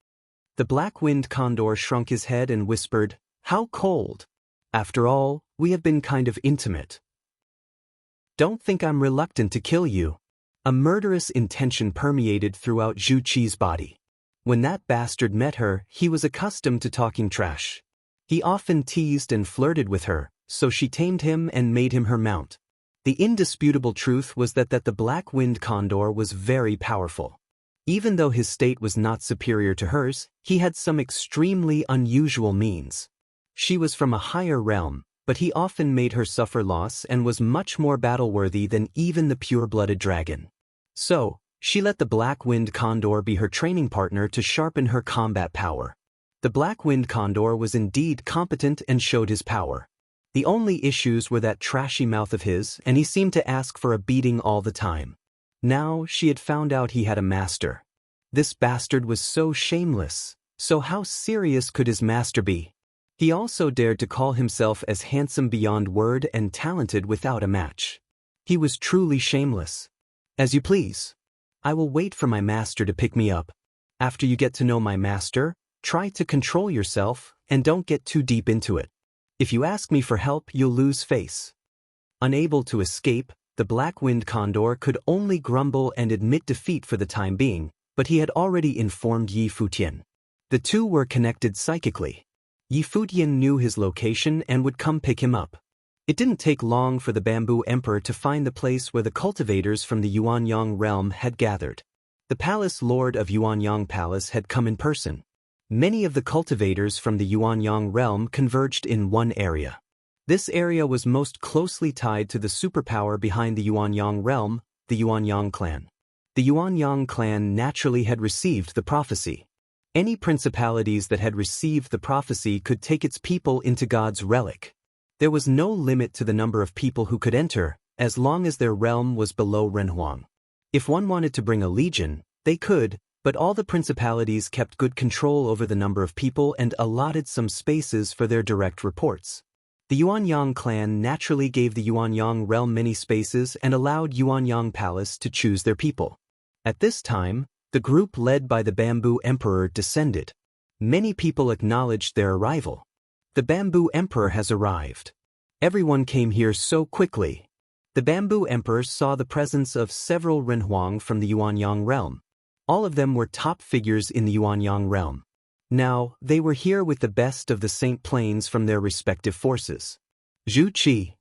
The Black-winged Condor shrunk his head and whispered, "How cold. After all, we have been kind of intimate. Don't think I'm reluctant to kill you." A murderous intention permeated throughout Zhu Qi's body. When that bastard met her, he was accustomed to talking trash. He often teased and flirted with her, so she tamed him and made him her mount. The indisputable truth was that the Black-winged Condor was very powerful. Even though his state was not superior to hers, he had some extremely unusual means. She was from a higher realm, but he often made her suffer loss and was much more battle-worthy than even the pure-blooded dragon. So, she let the black-winged condor be her training partner to sharpen her combat power. The black-winged condor was indeed competent and showed his power. The only issues were that trashy mouth of his, and he seemed to ask for a beating all the time. Now she had found out he had a master. This bastard was so shameless, so how serious could his master be? He also dared to call himself as handsome beyond word and talented without a match. He was truly shameless. As you please. I will wait for my master to pick me up. After you get to know my master, try to control yourself and don't get too deep into it. If you ask me for help, you'll lose face. Unable to escape, the black-winged condor could only grumble and admit defeat for the time being, but he had already informed Yi Futian. The two were connected psychically. Yi Futian knew his location and would come pick him up. It didn't take long for the Bamboo Emperor to find the place where the cultivators from the Yuanyang realm had gathered. The palace lord of Yuanyang Palace had come in person. Many of the cultivators from the Yuanyang realm converged in one area. This area was most closely tied to the superpower behind the Yuanyang realm, the Yuanyang clan. The Yuanyang clan naturally had received the prophecy. Any principalities that had received the prophecy could take its people into God's relic. There was no limit to the number of people who could enter, as long as their realm was below Renhuang. If one wanted to bring a legion, they could, but all the principalities kept good control over the number of people and allotted some spaces for their direct reports. The Yuanyang clan naturally gave the Yuanyang realm many spaces and allowed Yuanyang Palace to choose their people. At this time, the group led by the Bamboo Emperor descended. Many people acknowledged their arrival. The Bamboo Emperor has arrived. Everyone came here so quickly. The Bamboo Emperor saw the presence of several Renhuang from the Yuanyang realm. All of them were top figures in the Yuanyang realm. Now, they were here with the best of the Saint Plains from their respective forces. Zhu Qi.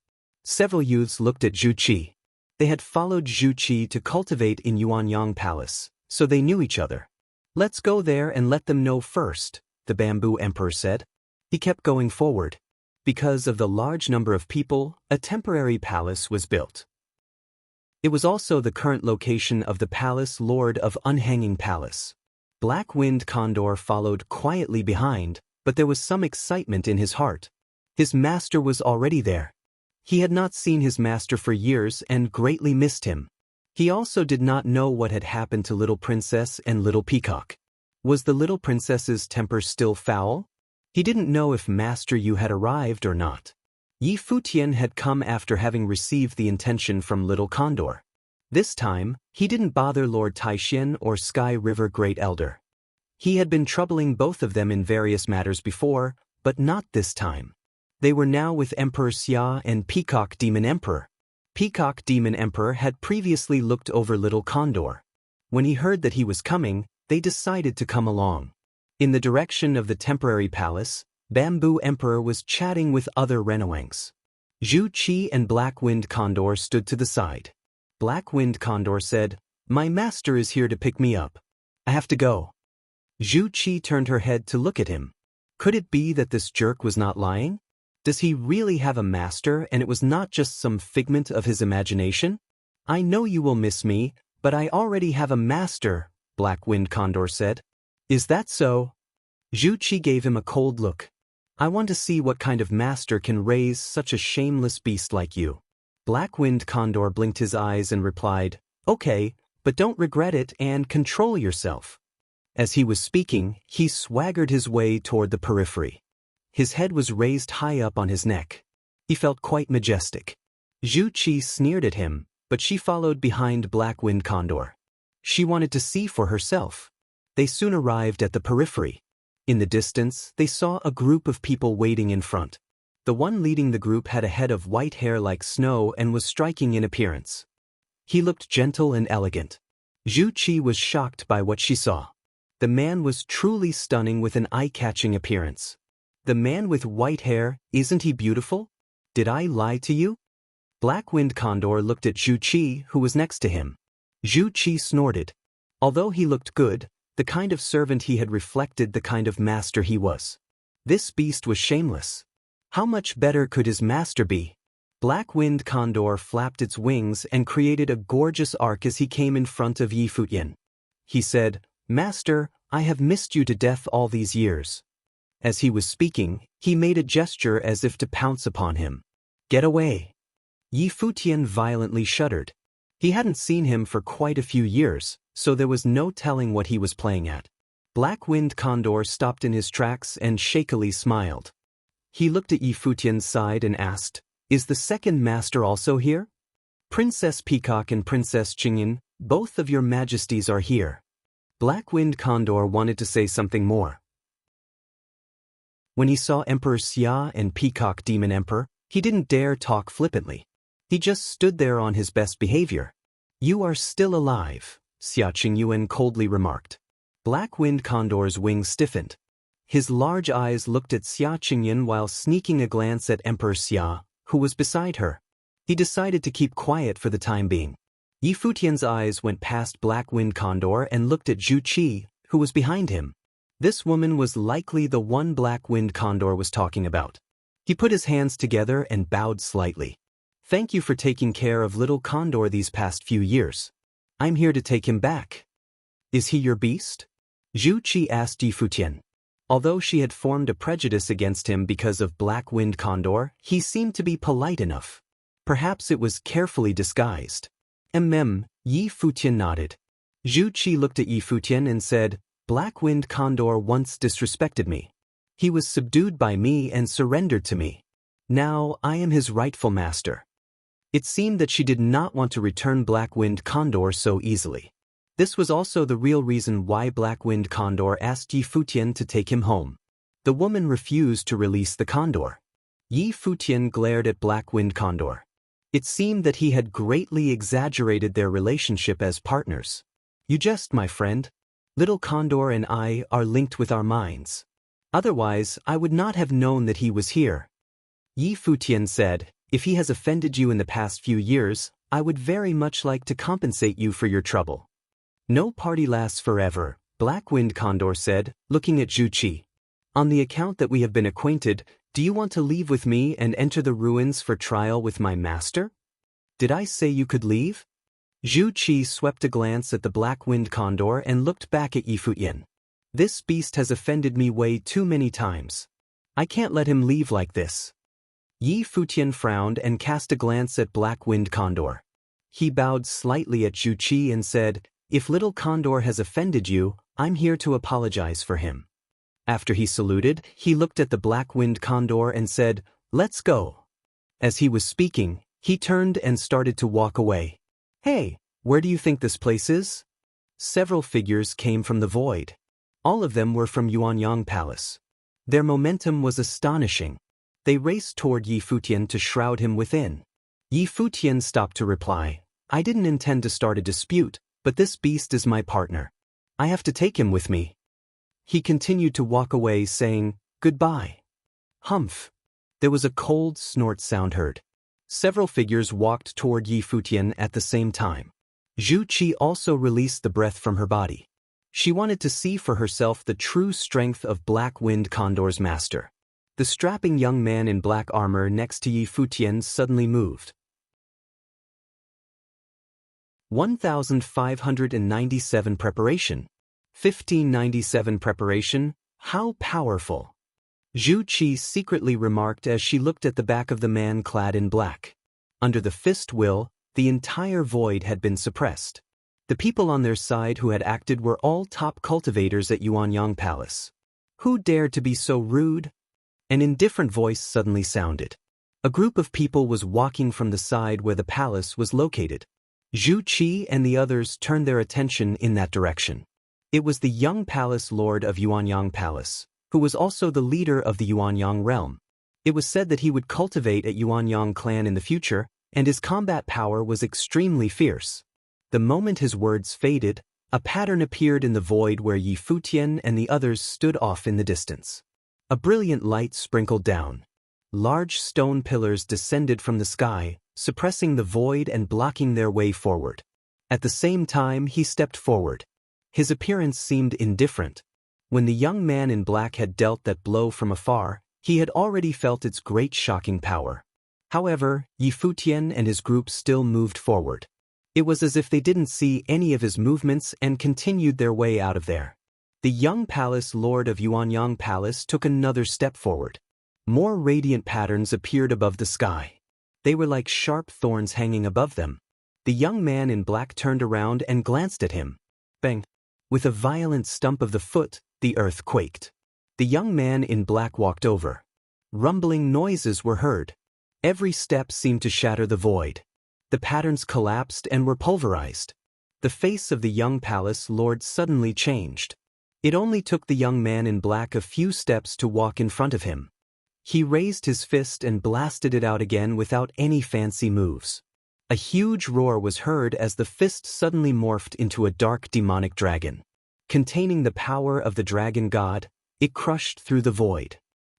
Several youths looked at Zhu Qi. They had followed Zhu Qi to cultivate in Yuanyang Palace, so they knew each other. Let's go there and let them know first, the Bamboo Emperor said. He kept going forward. Because of the large number of people, a temporary palace was built. It was also the current location of the Palace Lord of Unhanging Palace. Black-winged condor followed quietly behind, but there was some excitement in his heart. His master was already there. He had not seen his master for years and greatly missed him. He also did not know what had happened to Little Princess and Little Peacock. Was the Little Princess's temper still foul? He didn't know if Master Yu had arrived or not. Yi Futian had come after having received the intention from Little Condor. This time, he didn't bother Lord Taishan or Sky River Great Elder. He had been troubling both of them in various matters before, but not this time. They were now with Emperor Xia and Peacock Demon Emperor. Peacock Demon Emperor had previously looked over Little Condor. When he heard that he was coming, they decided to come along. In the direction of the temporary palace, Bamboo Emperor was chatting with other Renhuangs. Zhu Qi and Black-winged Condor stood to the side. Black-winged Condor said, "My master is here to pick me up. I have to go." Zhu Qi turned her head to look at him. Could it be that this jerk was not lying? Does he really have a master and it was not just some figment of his imagination? "I know you will miss me, but I already have a master," Black-winged Condor said. "Is that so?" Zhu Qi gave him a cold look. "I want to see what kind of master can raise such a shameless beast like you." Black-winged Condor blinked his eyes and replied, "Okay, but don't regret it and control yourself." As he was speaking, he swaggered his way toward the periphery. His head was raised high up on his neck. He felt quite majestic. Zhu Qi sneered at him, but she followed behind Black-winged Condor. She wanted to see for herself. They soon arrived at the periphery. In the distance, they saw a group of people waiting in front. The one leading the group had a head of white hair like snow and was striking in appearance. He looked gentle and elegant. Zhu Qi was shocked by what she saw. The man was truly stunning with an eye-catching appearance. The man with white hair, isn't he beautiful? Did I lie to you? Black-winged Condor looked at Zhu Qi, who was next to him. Zhu Qi snorted. Although he looked good, the kind of servant he had reflected the kind of master he was. This beast was shameless. How much better could his master be? Black-winged condor flapped its wings and created a gorgeous arc as he came in front of Yi Futian. He said, "Master, I have missed you to death all these years." As he was speaking, he made a gesture as if to pounce upon him. "Get away." Yi Futian violently shuddered. He hadn't seen him for quite a few years, so there was no telling what he was playing at. Black-winged condor stopped in his tracks and shakily smiled. He looked at Yi Futian's side and asked, "Is the second master also here?" "Princess Peacock and Princess Qingyan, both of your majesties are here." Black-winged condor wanted to say something more. When he saw Emperor Xia and Peacock Demon Emperor, he didn't dare talk flippantly. He just stood there on his best behavior. "You are still alive," Xia Qingyuan coldly remarked. Black-winged condor's wings stiffened. His large eyes looked at Xia Qingyan while sneaking a glance at Emperor Xia, who was beside her. He decided to keep quiet for the time being. Yi Futian's eyes went past Black-winged condor and looked at Zhu Qi, who was behind him. This woman was likely the one Black-winged condor was talking about. He put his hands together and bowed slightly. "Thank you for taking care of little condor these past few years. I'm here to take him back." "Is he your beast?" Zhu Qi asked Yi Futian. Although she had formed a prejudice against him because of Black-winged condor, he seemed to be polite enough. Perhaps it was carefully disguised. Yi Futian nodded. Zhu Qi looked at Yi Futian and said, "Black-winged condor once disrespected me. He was subdued by me and surrendered to me. Now I am his rightful master." It seemed that she did not want to return Black-winged condor so easily. This was also the real reason why Black-winged condor asked Yi Futian to take him home. The woman refused to release the condor. Yi Futian glared at Black-winged condor. It seemed that he had greatly exaggerated their relationship as partners. "You jest, my friend. Little condor and I are linked with our minds. Otherwise, I would not have known that he was here." Yi Futian said, "If he has offended you in the past few years, I would very much like to compensate you for your trouble." "No party lasts forever," Black-winged condor said, looking at Zhu Qi. "On the account that we have been acquainted, do you want to leave with me and enter the ruins for trial with my master?" "Did I say you could leave?" Zhu Qi swept a glance at the Black-winged condor and looked back at Yi Futian. "This beast has offended me way too many times. I can't let him leave like this." Yi Futian frowned and cast a glance at Black-winged condor. He bowed slightly at Zhu Qi and said, "If little condor has offended you, I'm here to apologize for him." After he saluted, he looked at the Black-winged condor and said, "Let's go." As he was speaking, he turned and started to walk away. "Hey, where do you think this place is?" Several figures came from the void. All of them were from Yuanyang Palace. Their momentum was astonishing. They raced toward Yi Futian to shroud him within. Yi Futian stopped to reply, "I didn't intend to start a dispute, but this beast is my partner. I have to take him with me." He continued to walk away saying, "Goodbye." Humph. There was a cold snort sound heard. Several figures walked toward Yi Futian at the same time. Zhu Qi also released the breath from her body. She wanted to see for herself the true strength of Black-winged condor's master. The strapping young man in black armor next to Yi Futian suddenly moved. 1597 Preparation. 1597 Preparation, how powerful. Zhu Qi secretly remarked as she looked at the back of the man clad in black. Under the fist will, the entire void had been suppressed. The people on their side who had acted were all top cultivators at Yuanyang Palace. Who dared to be so rude? An indifferent voice suddenly sounded. A group of people was walking from the side where the palace was located. Zhu Qi and the others turned their attention in that direction. It was the young palace lord of Yuanyang Palace, who was also the leader of the Yuanyang realm. It was said that he would cultivate at Yuanyang clan in the future, and his combat power was extremely fierce. The moment his words faded, a pattern appeared in the void where Yi Futian and the others stood off in the distance. A brilliant light sprinkled down. Large stone pillars descended from the sky, suppressing the void and blocking their way forward. At the same time, he stepped forward. His appearance seemed indifferent. When the young man in black had dealt that blow from afar, He had already felt its great shocking power. However, Futian and his group still moved forward. It was as if they didn't see any of his movements and continued their way out of there. The young palace lord of Yuanyang Palace took another step forward. More radiant patterns appeared above the sky. They were like sharp thorns hanging above them. The young man in black turned around and glanced at him. Bang! With a violent stump of the foot, the earth quaked. The young man in black walked over. Rumbling noises were heard. Every step seemed to shatter the void. The patterns collapsed and were pulverized. The face of the young palace lord suddenly changed. It only took the young man in black a few steps to walk in front of him. He raised his fist and blasted it out again without any fancy moves. A huge roar was heard as the fist suddenly morphed into a dark demonic dragon. Containing the power of the dragon god, it crushed through the void.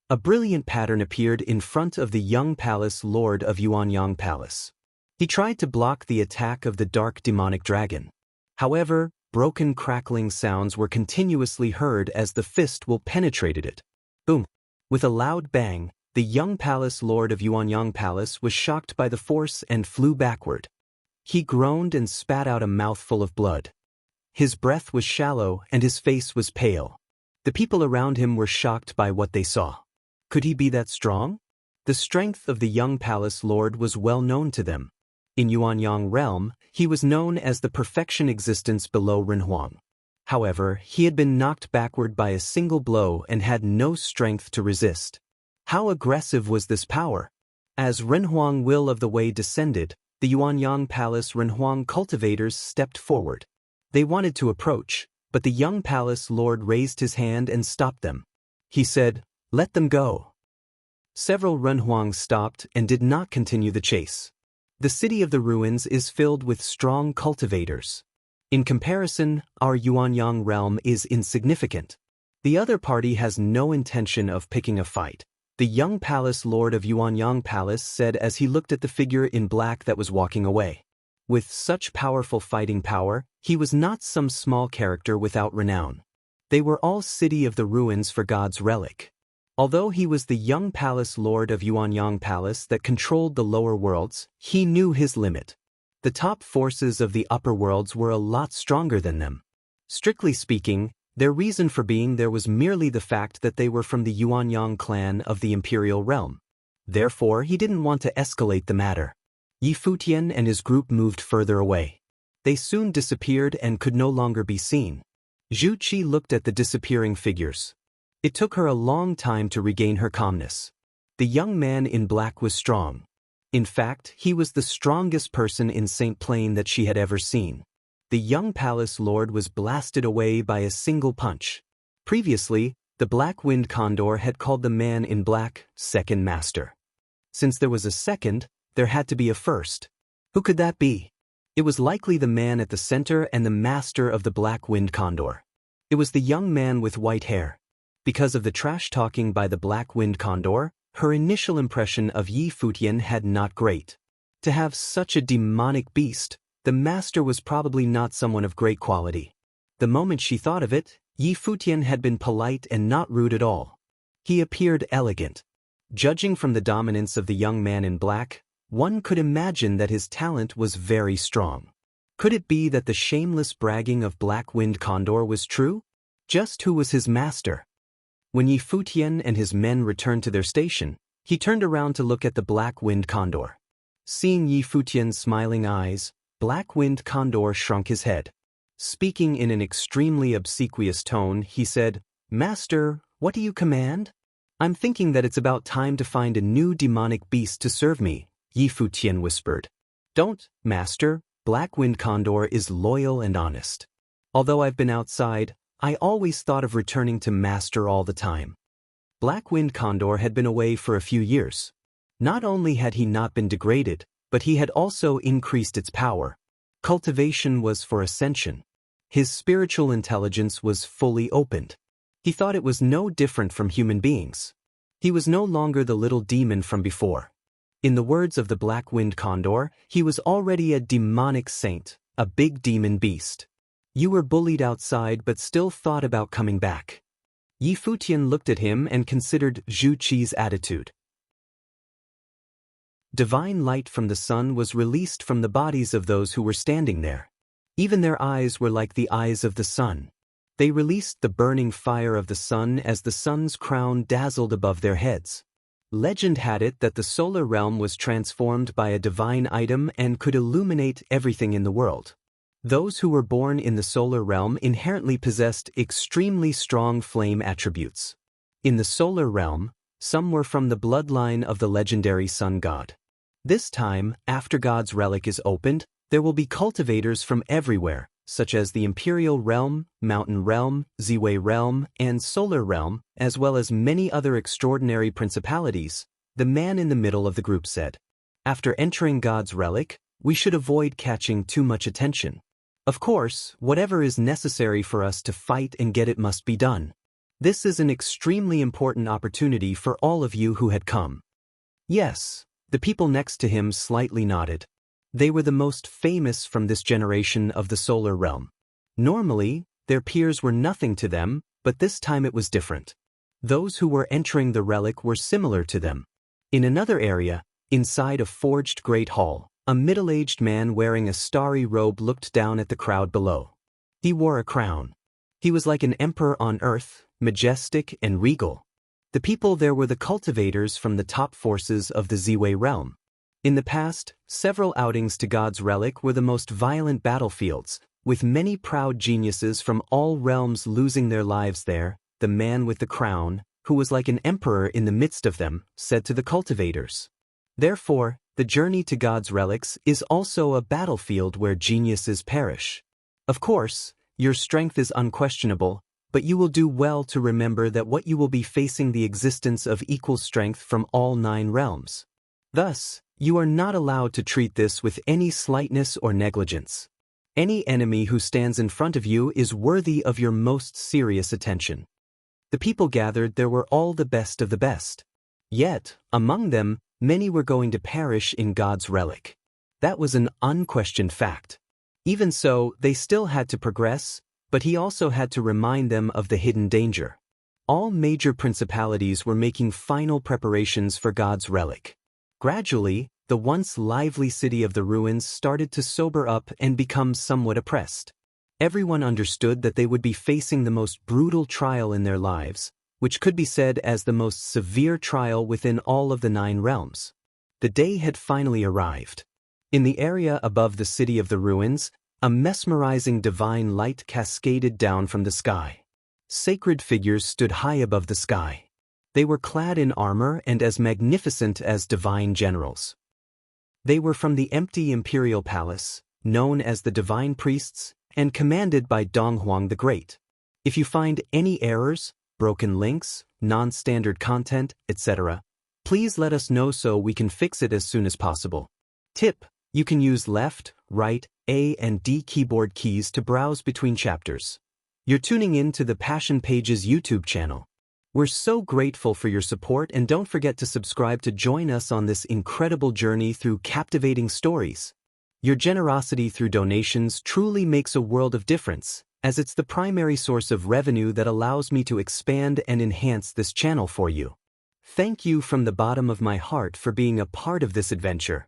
A brilliant pattern appeared in front of the young palace lord of Yuanyang Palace. He tried to block the attack of the dark demonic dragon. However, broken crackling sounds were continuously heard as the fist will penetrated it. Boom! With a loud bang, the young palace lord of Yuanyang Palace was shocked by the force and flew backward. He groaned and spat out a mouthful of blood. His breath was shallow and his face was pale. The people around him were shocked by what they saw. Could he be that strong? The strength of the young palace lord was well known to them. In Yuanyang realm, he was known as the perfection existence below Renhuang. However, he had been knocked backward by a single blow and had no strength to resist. How aggressive was this power? As Renhuang will of the way descended, the Yuanyang Palace Renhuang cultivators stepped forward. They wanted to approach, but the young palace lord raised his hand and stopped them. He said, "Let them go." Several Renhuang stopped and did not continue the chase. The city of the ruins is filled with strong cultivators. In comparison, our Yuanyang realm is insignificant. The other party has no intention of picking a fight, the young palace lord of Yuanyang Palace said as he looked at the figure in black that was walking away. With such powerful fighting power, he was not some small character without renown. They were all city of the ruins for God's relic. Although he was the young palace lord of Yuanyang Palace that controlled the lower worlds, he knew his limit. The top forces of the upper worlds were a lot stronger than them. Strictly speaking, their reason for being there was merely the fact that they were from the Yuanyang clan of the imperial realm. Therefore, he didn't want to escalate the matter. Futian and his group moved further away. They soon disappeared and could no longer be seen. Zhu Qi looked at the disappearing figures. It took her a long time to regain her calmness. The young man in black was strong. In fact, he was the strongest person in St. Plain that she had ever seen. The young palace lord was blasted away by a single punch. Previously, the Black Wind Condor had called the man in black second master. Since there was a second, there had to be a first. Who could that be? It was likely the man at the center and the master of the Black Wind Condor. It was the young man with white hair. Because of the trash-talking by the Black Wind Condor, her initial impression of Futian had not great. To have such a demonic beast, the master was probably not someone of great quality. The moment she thought of it, Futian had been polite and not rude at all. He appeared elegant. Judging from the dominance of the young man in black, one could imagine that his talent was very strong. Could it be that the shameless bragging of Black Wind Condor was true? Just who was his master? When Futian and his men returned to their station, he turned around to look at the Black Wind Condor. Seeing Futian's smiling eyes, Black Wind Condor shrunk his head. Speaking in an extremely obsequious tone, he said, "Master, what do you command?" "I'm thinking that it's about time to find a new demonic beast to serve me," Futian whispered. "Don't, Master, Black Wind Condor is loyal and honest. Although I've been outside, I always thought of returning to Master all the time." Black Wind Condor had been away for a few years. Not only had he not been degraded, but he had also increased its power. Cultivation was for ascension. His spiritual intelligence was fully opened. He thought it was no different from human beings. He was no longer the little demon from before. In the words of the Black Wind Condor, he was already a demonic saint, a big demon beast. "You were bullied outside but still thought about coming back." Yi Futian looked at him and considered Zhu Qi's attitude. Divine light from the sun was released from the bodies of those who were standing there. Even their eyes were like the eyes of the sun. They released the burning fire of the sun as the sun's crown dazzled above their heads. Legend had it that the solar realm was transformed by a divine item and could illuminate everything in the world. Those who were born in the solar realm inherently possessed extremely strong flame attributes. In the solar realm, some were from the bloodline of the legendary sun god. This time, after God's relic is opened, there will be cultivators from everywhere, such as the Imperial Realm, Mountain Realm, Ziwei Realm, and Solar Realm, as well as many other extraordinary principalities, the man in the middle of the group said. After entering God's relic, we should avoid catching too much attention. Of course, whatever is necessary for us to fight and get it must be done. This is an extremely important opportunity for all of you who had come. Yes, the people next to him slightly nodded. They were the most famous from this generation of the solar realm. Normally, their peers were nothing to them, but this time it was different. Those who were entering the relic were similar to them. In another area, inside a forged great hall, a middle-aged man wearing a starry robe looked down at the crowd below. He wore a crown. He was like an emperor on earth, majestic and regal. The people there were the cultivators from the top forces of the Ziwei realm. In the past, several outings to God's relic were the most violent battlefields, with many proud geniuses from all realms losing their lives there. The man with the crown, who was like an emperor in the midst of them, said to the cultivators. Therefore, the journey to God's relics is also a battlefield where geniuses perish. Of course, your strength is unquestionable, but you will do well to remember that what you will be facing the existence of equal strength from all 9 realms. Thus, you are not allowed to treat this with any slightness or negligence. Any enemy who stands in front of you is worthy of your most serious attention. The people gathered there were all the best of the best. Yet, among them, many were going to perish in God's relic. That was an unquestioned fact. Even so, they still had to progress, but he also had to remind them of the hidden danger. All major principalities were making final preparations for God's relic. Gradually, the once lively city of the ruins started to sober up and become somewhat oppressed. Everyone understood that they would be facing the most brutal trial in their lives, which could be said as the most severe trial within all of the 9 realms. The day had finally arrived. In the area above the city of the ruins, a mesmerizing divine light cascaded down from the sky. Sacred figures stood high above the sky. They were clad in armor and as magnificent as divine generals. They were from the empty imperial palace, known as the divine priests, and commanded by Donghuang the Great. If you find any errors, broken links, non-standard content, etc., please let us know so we can fix it as soon as possible. Tip: you can use left, right, A and D keyboard keys to browse between chapters. You're tuning in to the Passion Pages YouTube channel. We're so grateful for your support, and don't forget to subscribe to join us on this incredible journey through captivating stories. Your generosity through donations truly makes a world of difference, as it's the primary source of revenue that allows me to expand and enhance this channel for you. Thank you from the bottom of my heart for being a part of this adventure.